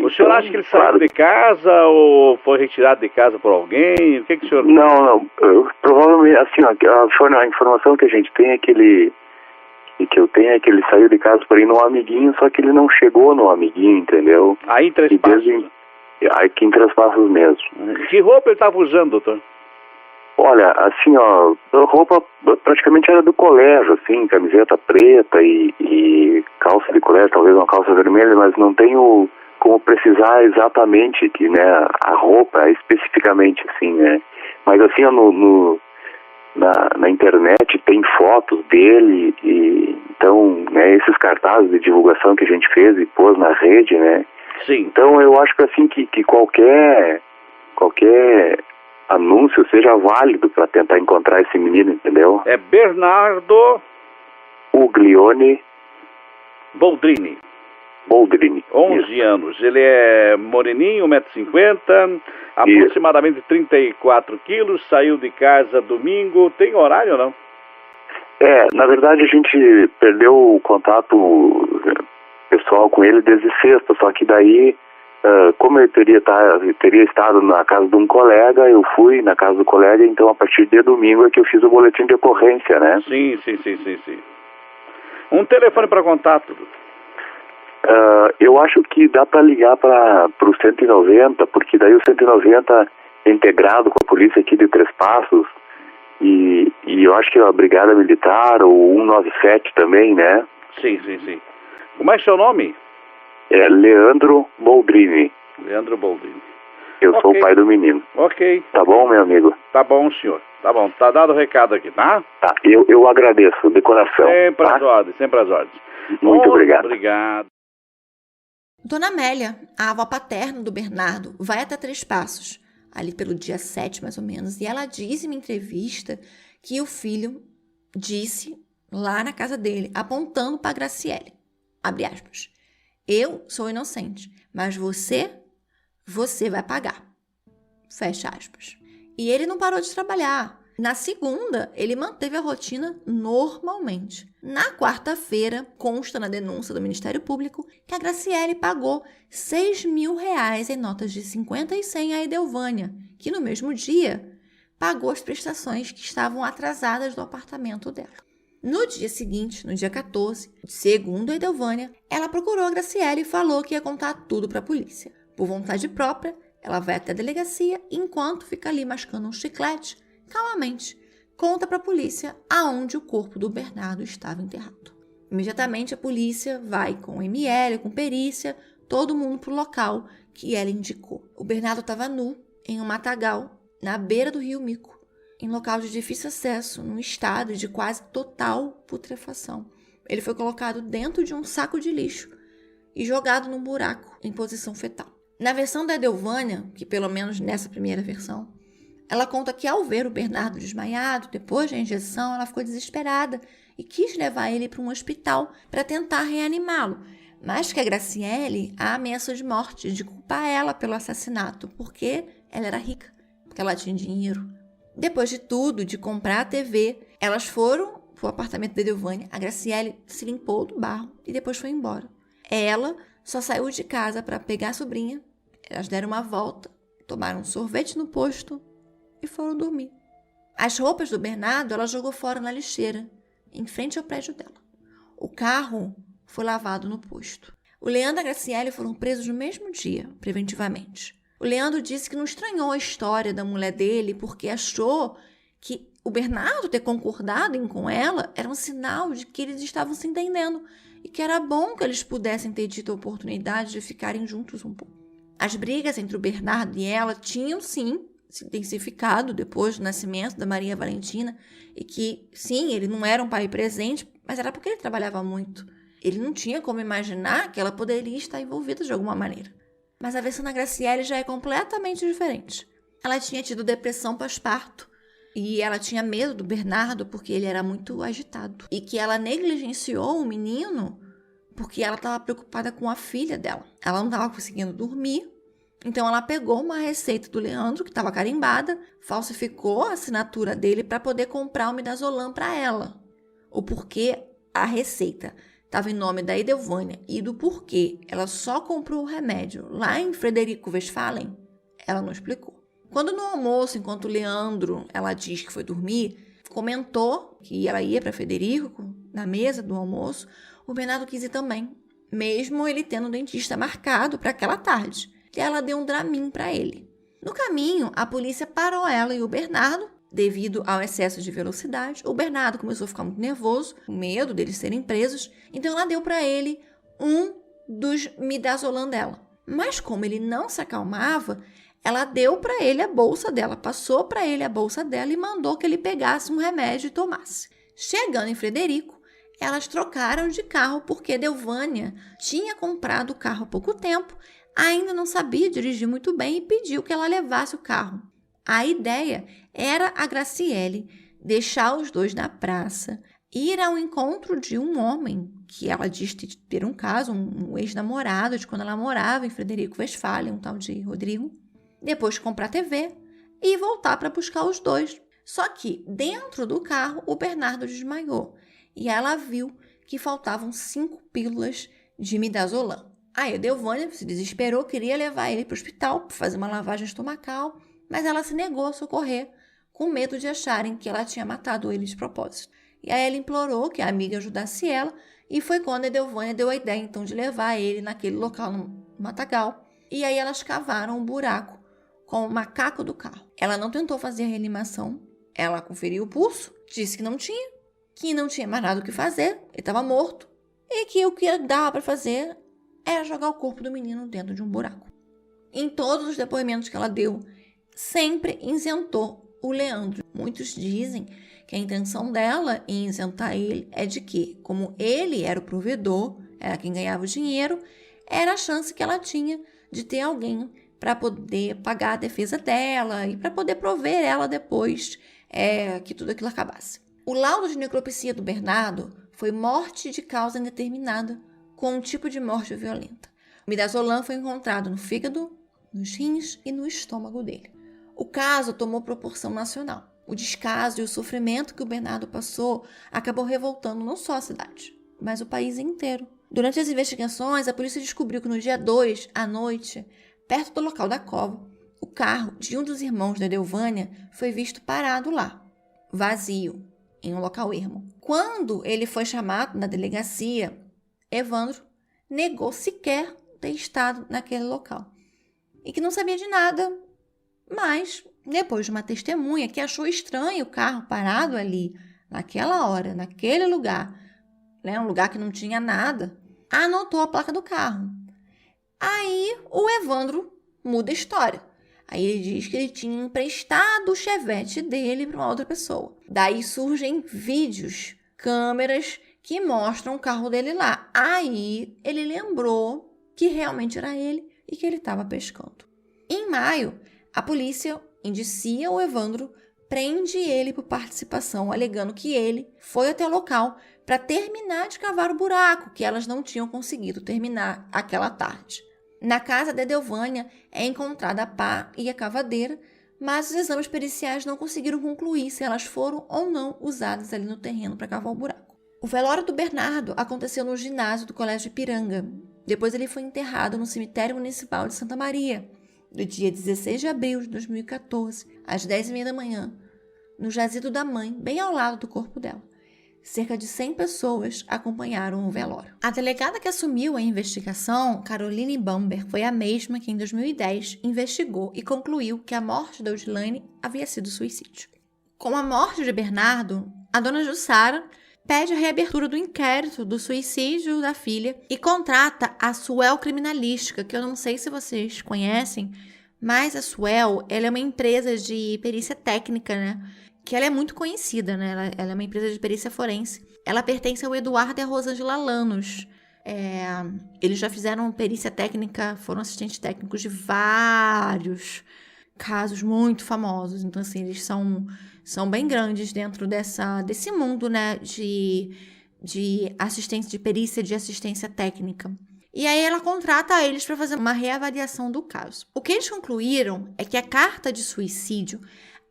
o senhor acha que ele saiu de casa ou foi retirado de casa por alguém? O que o senhor... Não. Provavelmente, assim, a informação que a gente tem é que ele saiu de casa para ir no amiguinho, só que ele não chegou no amiguinho, entendeu? Aí em Três Passos? Aqui em Três Passos mesmo. Que roupa ele estava usando, doutor? Olha, assim, ó, a roupa praticamente era do colégio, assim, camiseta preta e calça de colégio, talvez uma calça vermelha, mas não tenho como precisar exatamente que, né, a roupa especificamente, assim, né? Mas assim, ó, na internet tem fotos dele e então, né, esses cartazes de divulgação que a gente fez e pôs na rede, né? Sim. Então eu acho que assim que qualquer anúncio seja válido para tentar encontrar esse menino, entendeu? É Bernardo Uglione Boldrini. 11 anos. Ele é moreninho, 1,50 m, aproximadamente 34 quilos, saiu de casa domingo. Tem horário ou não? Na verdade a gente perdeu o contato pessoal com ele desde sexta, só que daí, como ele teria estado na casa de um colega, eu fui na casa do colega, então a partir de domingo é que eu fiz o boletim de ocorrência, né? Sim. Um telefone para contato. Eu acho que dá para ligar para o 190, porque daí o 190 é integrado com a polícia aqui de Três Passos e eu acho que a Brigada Militar ou 197 também, né? Sim. Como é seu nome? É Leandro Boldrini. Eu sou o pai do menino. Ok. Tá bom, meu amigo? Tá bom, senhor. Tá bom. Tá dado o recado aqui, tá? Tá. Eu agradeço, de coração. Sempre às ordens. Muito obrigado. Obrigado. Dona Amélia, a avó paterna do Bernardo, vai até Três Passos, ali pelo dia 7 mais ou menos, e ela diz em uma entrevista que o filho disse lá na casa dele, apontando para Graciele, abre aspas, eu sou inocente, mas você vai pagar. fecha aspas. E ele não parou de trabalhar. Na segunda, ele manteve a rotina normalmente. Na quarta-feira, consta na denúncia do Ministério Público que a Graciele pagou R$6.000 em notas de 50 e 100 a Edelvânia, que no mesmo dia pagou as prestações que estavam atrasadas do apartamento dela. No dia seguinte, no dia 14, segundo a Edelvânia, ela procurou a Graciele e falou que ia contar tudo para a polícia. Por vontade própria, ela vai até a delegacia e, enquanto fica ali mascando um chiclete, calmamente, conta para a polícia aonde o corpo do Bernardo estava enterrado. Imediatamente a polícia vai com ML, com perícia, todo mundo para o local que ela indicou. O Bernardo estava nu em um matagal na beira do rio Mico, em local de difícil acesso, num estado de quase total putrefação. Ele foi colocado dentro de um saco de lixo e jogado num buraco em posição fetal. Na versão da Edelvânia, que pelo menos nessa primeira versão, ela conta que ao ver o Bernardo desmaiado, depois da injeção, ela ficou desesperada e quis levar ele para um hospital para tentar reanimá-lo, mas que a Graciele a ameaçou de morte, de culpar ela pelo assassinato, porque ela era rica, porque ela tinha dinheiro. Depois de tudo, de comprar a TV, elas foram para o apartamento da Edelvânia, a Graciele se limpou do barro e depois foi embora. Ela só saiu de casa para pegar a sobrinha, elas deram uma volta, tomaram um sorvete no posto e foram dormir. As roupas do Bernardo ela jogou fora na lixeira, em frente ao prédio dela. O carro foi lavado no posto. O Leandro e a Graciele foram presos no mesmo dia, preventivamente. O Leandro disse que não estranhou a história da mulher dele porque achou que o Bernardo ter concordado em ir com ela era um sinal de que eles estavam se entendendo e que era bom que eles pudessem ter tido a oportunidade de ficarem juntos um pouco. As brigas entre o Bernardo e ela tinham, sim, se intensificado depois do nascimento da Maria Valentina e que, sim, ele não era um pai presente, mas era porque ele trabalhava muito. Ele não tinha como imaginar que ela poderia estar envolvida de alguma maneira. Mas a versão da Graciele já é completamente diferente. Ela tinha tido depressão pós-parto e ela tinha medo do Bernardo porque ele era muito agitado. E que ela negligenciou o menino porque ela estava preocupada com a filha dela. Ela não estava conseguindo dormir. Então, ela pegou uma receita do Leandro, que estava carimbada, falsificou a assinatura dele para poder comprar o midazolam para ela. O porquê a receita estava em nome da Edelvânia e do porquê ela só comprou o remédio lá em Frederico Westphalen, ela não explicou. Quando no almoço, enquanto o Leandro, ela diz que foi dormir, comentou que ela ia para Frederico, na mesa do almoço, o Bernardo quis ir também, mesmo ele tendo o dentista marcado para aquela tarde. E ela deu um Dramin para ele. No caminho, a polícia parou ela e o Bernardo, devido ao excesso de velocidade. O Bernardo começou a ficar muito nervoso, com medo deles serem presos, então ela deu para ele um dos midazolam dela. Mas como ele não se acalmava, ela deu para ele a bolsa dela, passou para ele a bolsa dela e mandou que ele pegasse um remédio e tomasse. Chegando em Frederico, elas trocaram de carro porque Edelvânia tinha comprado o carro há pouco tempo, ainda não sabia dirigir muito bem e pediu que ela levasse o carro. A ideia era a Graciele deixar os dois na praça, ir ao encontro de um homem que ela diz ter um caso, um ex-namorado de quando ela morava em Frederico Westphalen, um tal de Rodrigo, depois comprar TV e voltar para buscar os dois. Só que dentro do carro o Bernardo desmaiou e ela viu que faltavam 5 pílulas de midazolam. A Edelvânia se desesperou, queria levar ele para o hospital para fazer uma lavagem estomacal, mas ela se negou a socorrer, com medo de acharem que ela tinha matado ele de propósito. E aí ela implorou que a amiga ajudasse ela, e foi quando a Edelvânia deu a ideia, então, de levar ele naquele local, no matagal. E aí elas cavaram um buraco com o macaco do carro. Ela não tentou fazer a reanimação, ela conferiu o pulso, disse que não tinha mais nada o que fazer, ele estava morto, e que o que dava para fazer era jogar o corpo do menino dentro de um buraco. Em todos os depoimentos que ela deu, sempre isentou o Leandro. Muitos dizem que a intenção dela em isentar ele é de que, como ele era o provedor, era quem ganhava o dinheiro, era a chance que ela tinha de ter alguém para poder pagar a defesa dela e para poder prover ela depois que tudo aquilo acabasse. O laudo de necropsia do Bernardo foi morte de causa indeterminada, com um tipo de morte violenta. O midazolam foi encontrado no fígado, nos rins e no estômago dele. O caso tomou proporção nacional. O descaso e o sofrimento que o Bernardo passou acabou revoltando não só a cidade, mas o país inteiro. Durante as investigações, a polícia descobriu que no dia 2, à noite, perto do local da cova, o carro de um dos irmãos da Edelvânia foi visto parado lá, vazio, em um local ermo. Quando ele foi chamado na delegacia, Evandro negou sequer ter estado naquele local e que não sabia de nada, mas depois de uma testemunha que achou estranho o carro parado ali, naquela hora, naquele lugar, né, um lugar que não tinha nada, anotou a placa do carro. Aí o Evandro muda a história. Aí ele diz que ele tinha emprestado o Chevette dele para uma outra pessoa. Daí surgem vídeos, câmeras que mostram o carro dele lá. Aí ele lembrou que realmente era ele e que ele estava pescando. Em maio, a polícia indicia o Evandro, prende ele por participação, alegando que ele foi até o local para terminar de cavar o buraco que elas não tinham conseguido terminar aquela tarde. Na casa da Edelvânia é encontrada a pá e a cavadeira, mas os exames periciais não conseguiram concluir se elas foram ou não usadas ali no terreno para cavar o buraco. O velório do Bernardo aconteceu no ginásio do Colégio Ipiranga. Depois ele foi enterrado no cemitério municipal de Santa Maria, do dia 16 de abril de 2014, às 10h30 da manhã, no jazido da mãe, bem ao lado do corpo dela. Cerca de 100 pessoas acompanharam o velório. A delegada que assumiu a investigação, Caroline Bamber, foi a mesma que em 2010 investigou e concluiu que a morte da Odilane havia sido suicídio. Com a morte de Bernardo, a dona Jussara pede a reabertura do inquérito do suicídio da filha e contrata a Suel Criminalística, que eu não sei se vocês conhecem, mas a Suel, ela é uma empresa de perícia técnica, né? Que ela é muito conhecida, né? Ela é uma empresa de perícia forense. Ela pertence ao Eduardo e a Rosângela Lanos. Eles já fizeram perícia técnica, foram assistentes técnicos de vários casos muito famosos. Então, assim, eles são bem grandes dentro desse mundo, né? De assistência, de perícia, de assistência técnica. E aí ela contrata eles para fazer uma reavaliação do caso. O que eles concluíram é que a carta de suicídio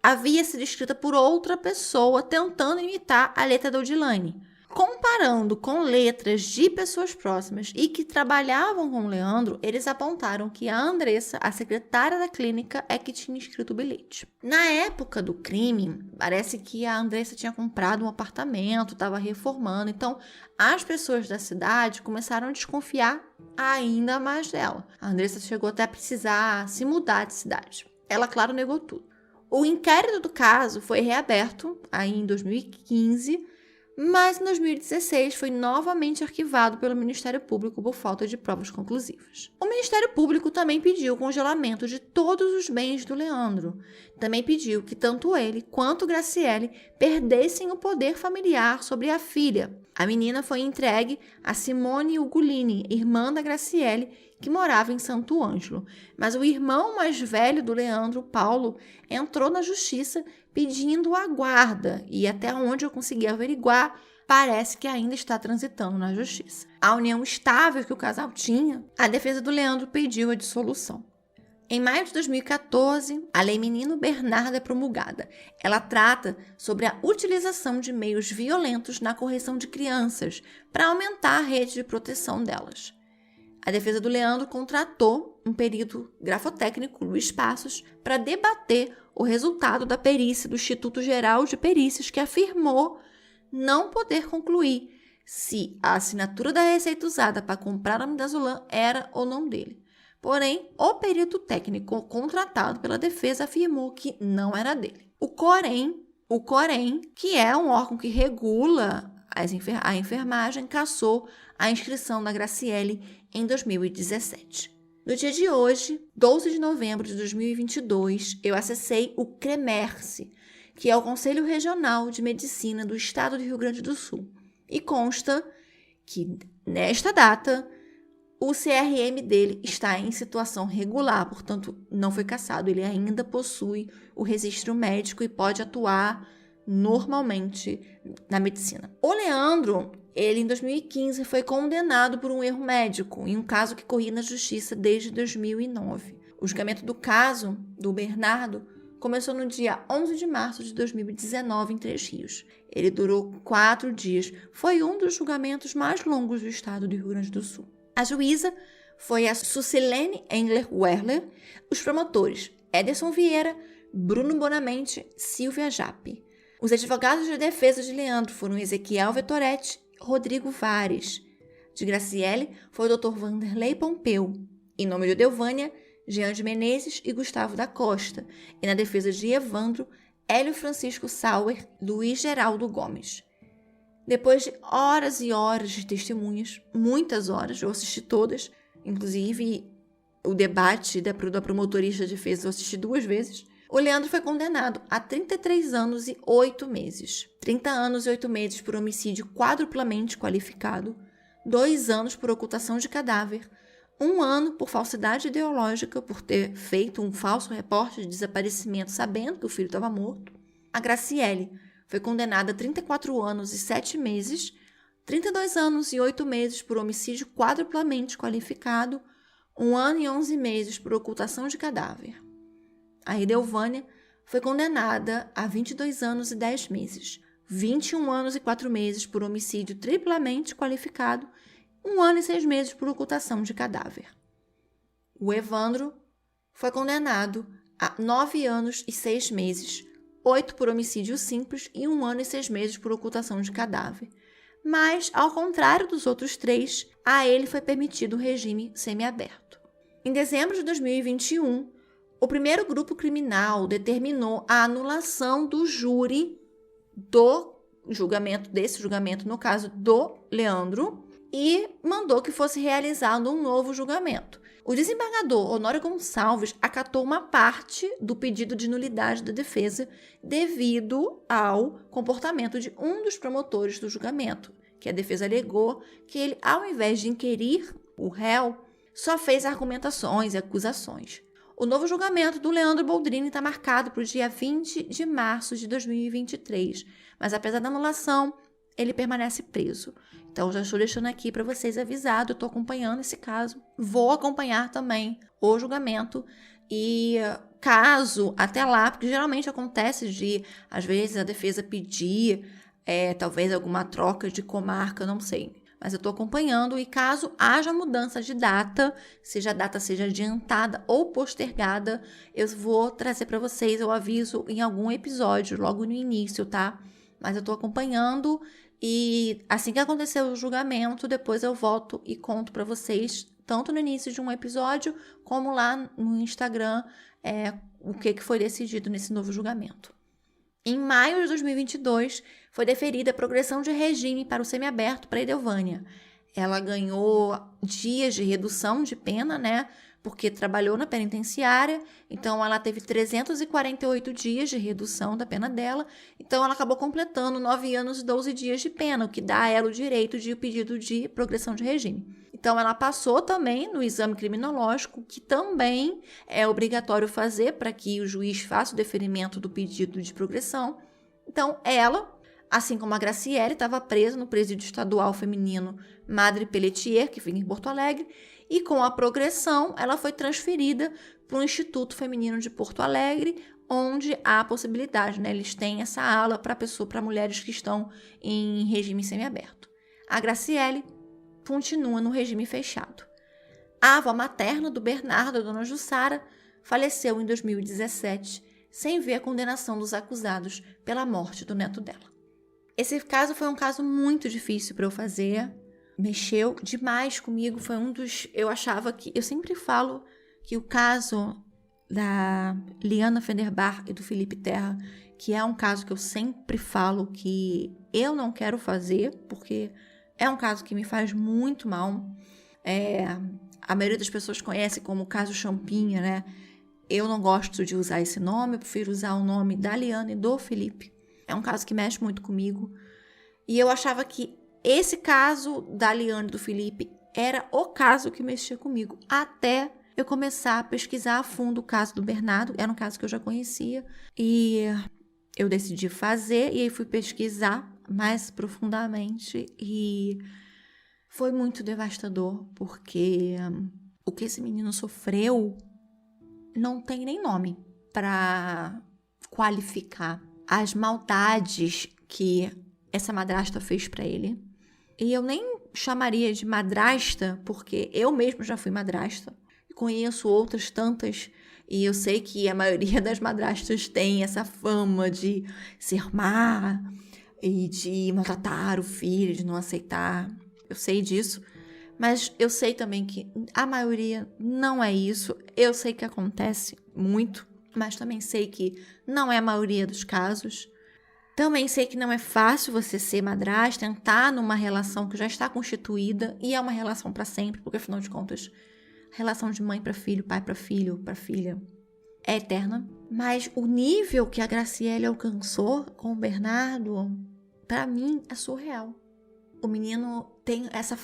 havia sido escrita por outra pessoa tentando imitar a letra da Odilane. Comparando com letras de pessoas próximas e que trabalhavam com o Leandro, eles apontaram que a Andressa, a secretária da clínica, é que tinha escrito o bilhete. Na época do crime, parece que a Andressa tinha comprado um apartamento, estava reformando, então as pessoas da cidade começaram a desconfiar ainda mais dela. A Andressa chegou até a precisar se mudar de cidade. Ela, claro, negou tudo. O inquérito do caso foi reaberto aí em 2015, mas em 2016 foi novamente arquivado pelo Ministério Público por falta de provas conclusivas. O Ministério Público também pediu o congelamento de todos os bens do Leandro. Também pediu que tanto ele quanto Graciele perdessem o poder familiar sobre a filha. A menina foi entregue a Simone Ugolini, irmã da Graciele, que morava em Santo Ângelo. Mas o irmão mais velho do Leandro, Paulo, entrou na justiça pedindo a guarda e até onde eu consegui averiguar, parece que ainda está transitando na justiça. A união estável que o casal tinha, a defesa do Leandro pediu a dissolução. Em maio de 2014, a Lei Menino Bernardo é promulgada. Ela trata sobre a utilização de meios violentos na correção de crianças para aumentar a rede de proteção delas. A defesa do Leandro contratou um perito grafotécnico, Luiz Passos, para debater o resultado da perícia do Instituto Geral de Perícias, que afirmou não poder concluir se a assinatura da receita usada para comprar a midazolam era ou não dele. Porém, o perito técnico contratado pela defesa afirmou que não era dele. O Corém, que é um órgão que regula a enfermagem, cassou a inscrição da Graciele em 2017. No dia de hoje, 12 de novembro de 2022, eu acessei o CREMERSE, que é o Conselho Regional de Medicina do Estado do Rio Grande do Sul. E consta que, nesta data, o CRM dele está em situação regular, portanto, não foi cassado. Ele ainda possui o registro médico e pode atuar normalmente na medicina. O Leandro, ele em 2015 foi condenado por um erro médico em um caso que corria na justiça desde 2009. O julgamento do caso do Bernardo começou no dia 11 de março de 2019 em Três Rios. Ele durou 4 dias. Foi um dos julgamentos mais longos do estado do Rio Grande do Sul. A juíza foi a Sucilene Engler Werler, os promotores Ederson Vieira, Bruno Bonamente, Silvia Jappe. Os advogados de defesa de Leandro foram Ezequiel Vettoretti e Rodrigo Vares. De Graciele foi o Dr. Vanderlei Pompeu. Em nome de Edelvânia, Jean de Menezes e Gustavo da Costa. E na defesa de Evandro, Hélio Francisco Sauer, Luiz Geraldo Gomes. Depois de horas e horas de testemunhas, muitas horas, eu assisti todas, inclusive o debate da promotorista de defesa eu assisti 2 vezes, o Leandro foi condenado a 33 anos e 8 meses. 30 anos e 8 meses por homicídio quadruplamente qualificado, 2 anos por ocultação de cadáver, 1 ano por falsidade ideológica, por ter feito um falso reporte de desaparecimento sabendo que o filho estava morto. A Graciele foi condenada a 34 anos e 7 meses, 32 anos e 8 meses por homicídio quadruplamente qualificado, 1 ano e 11 meses por ocultação de cadáver. A Edelvânia foi condenada a 22 anos e 10 meses, 21 anos e 4 meses por homicídio triplamente qualificado, 1 ano e 6 meses por ocultação de cadáver. O Evandro foi condenado a 9 anos e 6 meses, 8 por homicídio simples e 1 ano e 6 meses por ocultação de cadáver. Mas, ao contrário dos outros 3, a ele foi permitido o regime semiaberto. Em dezembro de 2021, o primeiro grupo criminal determinou a anulação do júri do julgamento, no caso do Leandro, e mandou que fosse realizado um novo julgamento. O desembargador Honório Gonçalves acatou uma parte do pedido de nulidade da defesa devido ao comportamento de um dos promotores do julgamento, que a defesa alegou que ele, ao invés de inquirir o réu, só fez argumentações e acusações. O novo julgamento do Leandro Boldrini está marcado para o dia 20 de março de 2023, mas apesar da anulação, ele permanece preso. Então, já estou deixando aqui para vocês avisado, eu estou acompanhando esse caso. Vou acompanhar também o julgamento e caso até lá, porque geralmente acontece de, às vezes, a defesa pedir talvez alguma troca de comarca, não sei. Mas eu estou acompanhando e caso haja mudança de data, seja a data seja adiantada ou postergada, eu vou trazer para vocês, eu aviso em algum episódio, logo no início, tá? Mas eu estou acompanhando e assim que acontecer o julgamento, depois eu volto e conto para vocês, tanto no início de um episódio, como lá no Instagram, o que foi decidido nesse novo julgamento. Em maio de 2022, foi deferida a progressão de regime para o semiaberto para Edelvânia. Ela ganhou dias de redução de pena, né? Porque trabalhou na penitenciária, então ela teve 348 dias de redução da pena dela, então ela acabou completando 9 anos e 12 dias de pena, o que dá a ela o direito de pedido de progressão de regime. Então ela passou também no exame criminológico, que também é obrigatório fazer para que o juiz faça o deferimento do pedido de progressão. Então ela, assim como a Graciele, estava presa no presídio estadual feminino Madre Pelletier, que fica em Porto Alegre, e com a progressão, ela foi transferida para o Instituto Feminino de Porto Alegre, onde há a possibilidade, né? Eles têm essa ala para mulheres que estão em regime semiaberto. A Graciele continua no regime fechado. A avó materna do Bernardo, a dona Jussara, faleceu em 2017, sem ver a condenação dos acusados pela morte do neto dela. Esse caso foi um caso muito difícil para eu fazer, mexeu demais comigo, foi um dos... Eu achava que... Eu sempre falo que o caso da Liana Fenderbar e do Felipe Terra, que é um caso que eu sempre falo que eu não quero fazer, porque é um caso que me faz muito mal. A maioria das pessoas conhece como o caso Champinha, né? Eu não gosto de usar esse nome, eu prefiro usar o nome da Liana e do Felipe. É um caso que mexe muito comigo. E eu achava que esse caso da Liana e do Felipe era o caso que mexia comigo, até eu começar a pesquisar a fundo o caso do Bernardo. Era um caso que eu já conhecia e eu decidi fazer, e aí fui pesquisar mais profundamente e foi muito devastador, porque o que esse menino sofreu não tem nem nome para qualificar as maldades que essa madrasta fez pra ele. E eu nem chamaria de madrasta, porque eu mesma já fui madrasta. Conheço outras tantas, e eu sei que a maioria das madrastas tem essa fama de ser má e de maltratar o filho, de não aceitar. Eu sei disso, mas eu sei também que a maioria não é isso. Eu sei que acontece muito, mas também sei que não é a maioria dos casos. Também sei que não é fácil você ser madrasta, entrar numa relação que já está constituída e é uma relação para sempre, porque afinal de contas, a relação de mãe para filho, pai para filho, para filha é eterna. Mas o nível que a Graciele alcançou com o Bernardo, para mim, é surreal. O menino tem essa...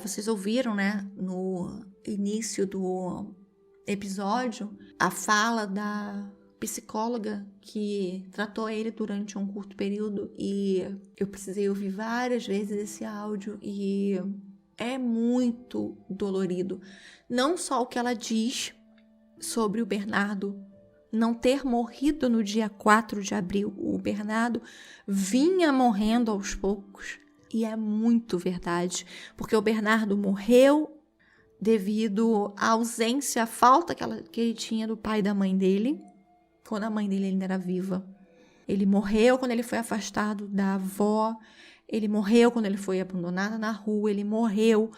vocês ouviram, né, no início do episódio, a fala da psicóloga que tratou ele durante um curto período, e eu precisei ouvir várias vezes esse áudio e é muito dolorido. Não só o que ela diz sobre o Bernardo não ter morrido no dia 4 de abril. O Bernardo vinha morrendo aos poucos, e é muito verdade, porque o Bernardo morreu devido à ausência, à falta que ele tinha do pai e da mãe dele, quando a mãe dele ainda era viva. Ele morreu quando ele foi afastado da avó, ele morreu quando ele foi abandonado na rua, ele morreu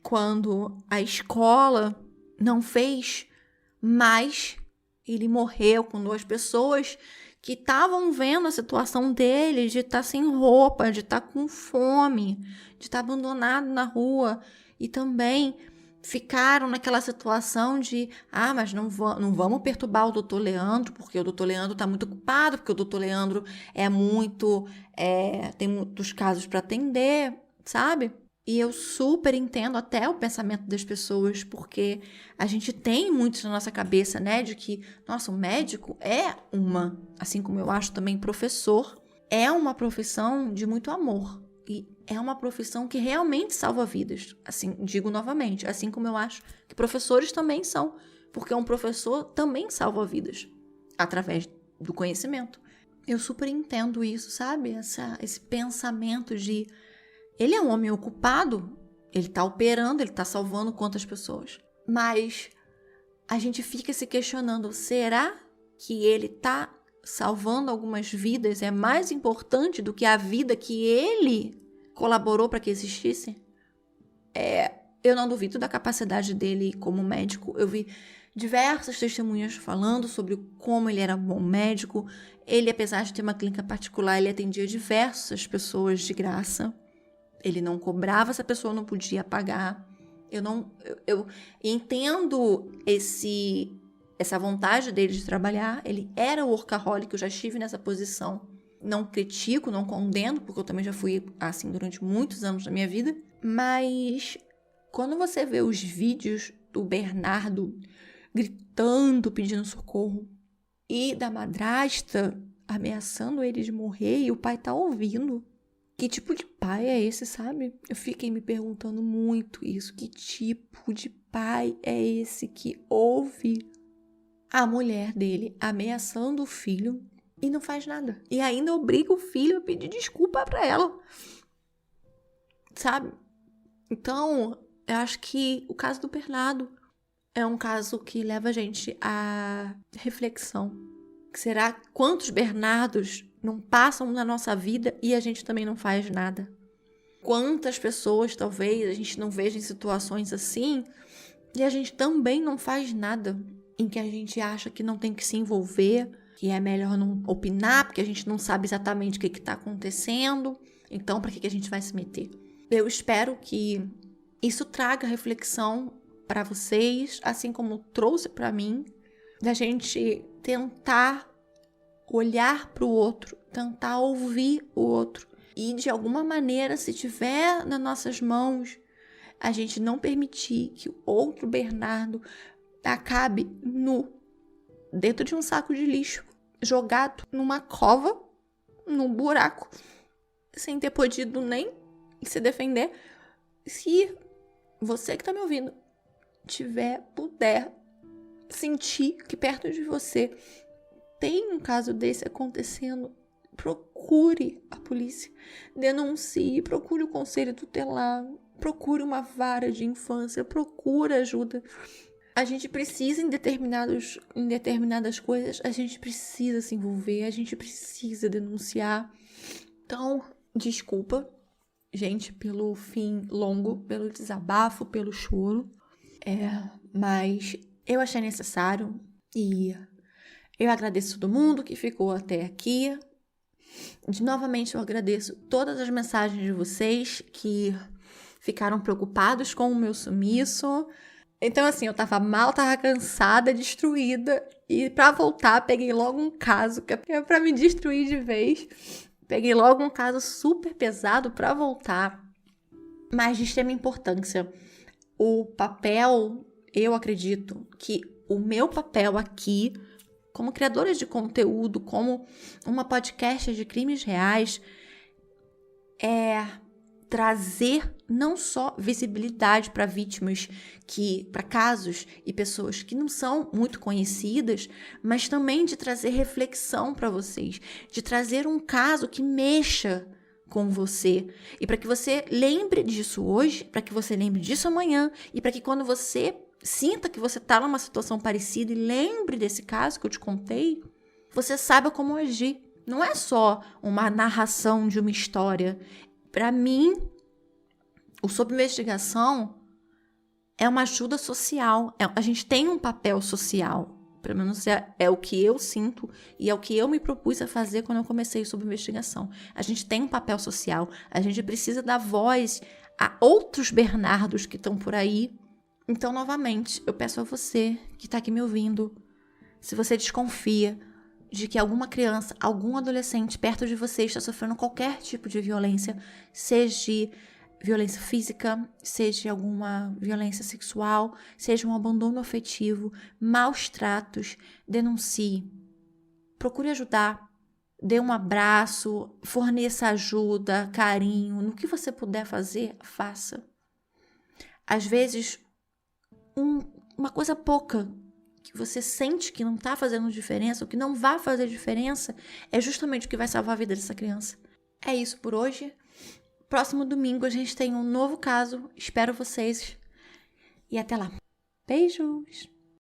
quando a escola não fez mais, ele morreu quando as pessoas que estavam vendo a situação dele, de estar sem roupa, de estar com fome, de estar abandonado na rua, e também ficaram naquela situação de, mas não vamos perturbar o doutor Leandro, porque o doutor Leandro está muito ocupado, porque o doutor Leandro tem muitos casos para atender, sabe? E eu super entendo até o pensamento das pessoas, porque a gente tem muito na nossa cabeça, né, de que, nossa, o médico assim como eu acho também professor, é uma profissão de muito amor. E é uma profissão que realmente salva vidas. Assim, digo novamente, assim como eu acho que professores também são, porque um professor também salva vidas através do conhecimento. Eu super entendo isso, sabe? Esse pensamento de ele é um homem ocupado, ele tá operando, ele tá salvando quantas pessoas. Mas a gente fica se questionando, será que ele tá salvando algumas vidas é mais importante do que a vida que ele colaborou para que existisse? Eu não duvido da capacidade dele como médico. Eu vi diversas testemunhas falando sobre como ele era um bom médico. Ele, apesar de ter uma clínica particular, ele atendia diversas pessoas de graça. Ele não cobrava se a pessoa não podia pagar. Eu entendo essa vontade dele de trabalhar. Ele era workaholic, eu já estive nessa posição. Não critico, não condeno, porque eu também já fui assim durante muitos anos da minha vida. Mas quando você vê os vídeos do Bernardo gritando, pedindo socorro, e da madrasta ameaçando ele de morrer, e o pai tá ouvindo, que tipo de pai é esse, sabe? Eu fiquei me perguntando muito isso. Que tipo de pai é esse que ouve a mulher dele ameaçando o filho e não faz nada? E ainda obriga o filho a pedir desculpa pra ela, sabe? Então, eu acho que o caso do Bernardo é um caso que leva a gente à reflexão. Será quantos Bernardos não passam na nossa vida e a gente também não faz nada? Quantas pessoas talvez a gente não veja em situações assim e a gente também não faz nada, em que a gente acha que não tem que se envolver, que é melhor não opinar porque a gente não sabe exatamente o que está acontecendo, então para que a gente vai se meter? Eu espero que isso traga reflexão para vocês, assim como trouxe para mim, da gente tentar olhar para o outro, tentar ouvir o outro e, de alguma maneira, se tiver nas nossas mãos, a gente não permitir que o outro Bernardo acabe nu, dentro de um saco de lixo, jogado numa cova, num buraco, sem ter podido nem se defender. Se você que está me ouvindo puder sentir que perto de você tem um caso desse acontecendo, procure a polícia, denuncie, procure o conselho tutelar, procure uma vara de infância, procure ajuda. A gente precisa, em determinadas coisas, a gente precisa se envolver, a gente precisa denunciar. Então, desculpa, gente, pelo fim longo, pelo desabafo, pelo choro. Mas eu achei necessário e eu agradeço todo mundo que ficou até aqui. Novamente, eu agradeço todas as mensagens de vocês que ficaram preocupados com o meu sumiço. Então, assim, eu tava mal, tava cansada, destruída. E pra voltar, peguei logo um caso que é pra me destruir de vez. Peguei logo um caso super pesado pra voltar. Mas de extrema importância. O papel, eu acredito que o meu papel aqui, como criadora de conteúdo, como uma podcast de crimes reais, é trazer não só visibilidade para vítimas, para casos e pessoas que não são muito conhecidas, mas também de trazer reflexão para vocês, de trazer um caso que mexa com você, e para que você lembre disso hoje, para que você lembre disso amanhã, e para que quando você sinta que você está numa situação parecida e lembre desse caso que eu te contei, você saiba como agir. Não é só uma narração de uma história. Para mim, o Sob Investigação é uma ajuda social. A gente tem um papel social. Pelo menos é o que eu sinto e é o que eu me propus a fazer quando eu comecei Sob Investigação. A gente tem um papel social. A gente precisa dar voz a outros Bernardos que estão por aí. Então, novamente, eu peço a você que está aqui me ouvindo, se você desconfia de que alguma criança, algum adolescente perto de você está sofrendo qualquer tipo de violência, seja violência física, seja alguma violência sexual, seja um abandono afetivo, maus tratos, denuncie. Procure ajudar. Dê um abraço, forneça ajuda, carinho. No que você puder fazer, faça. Às vezes, uma coisa pouca que você sente que não está fazendo diferença, ou que não vai fazer diferença, é justamente o que vai salvar a vida dessa criança. É isso por hoje. Próximo domingo a gente tem um novo caso. Espero vocês. E até lá. Beijos!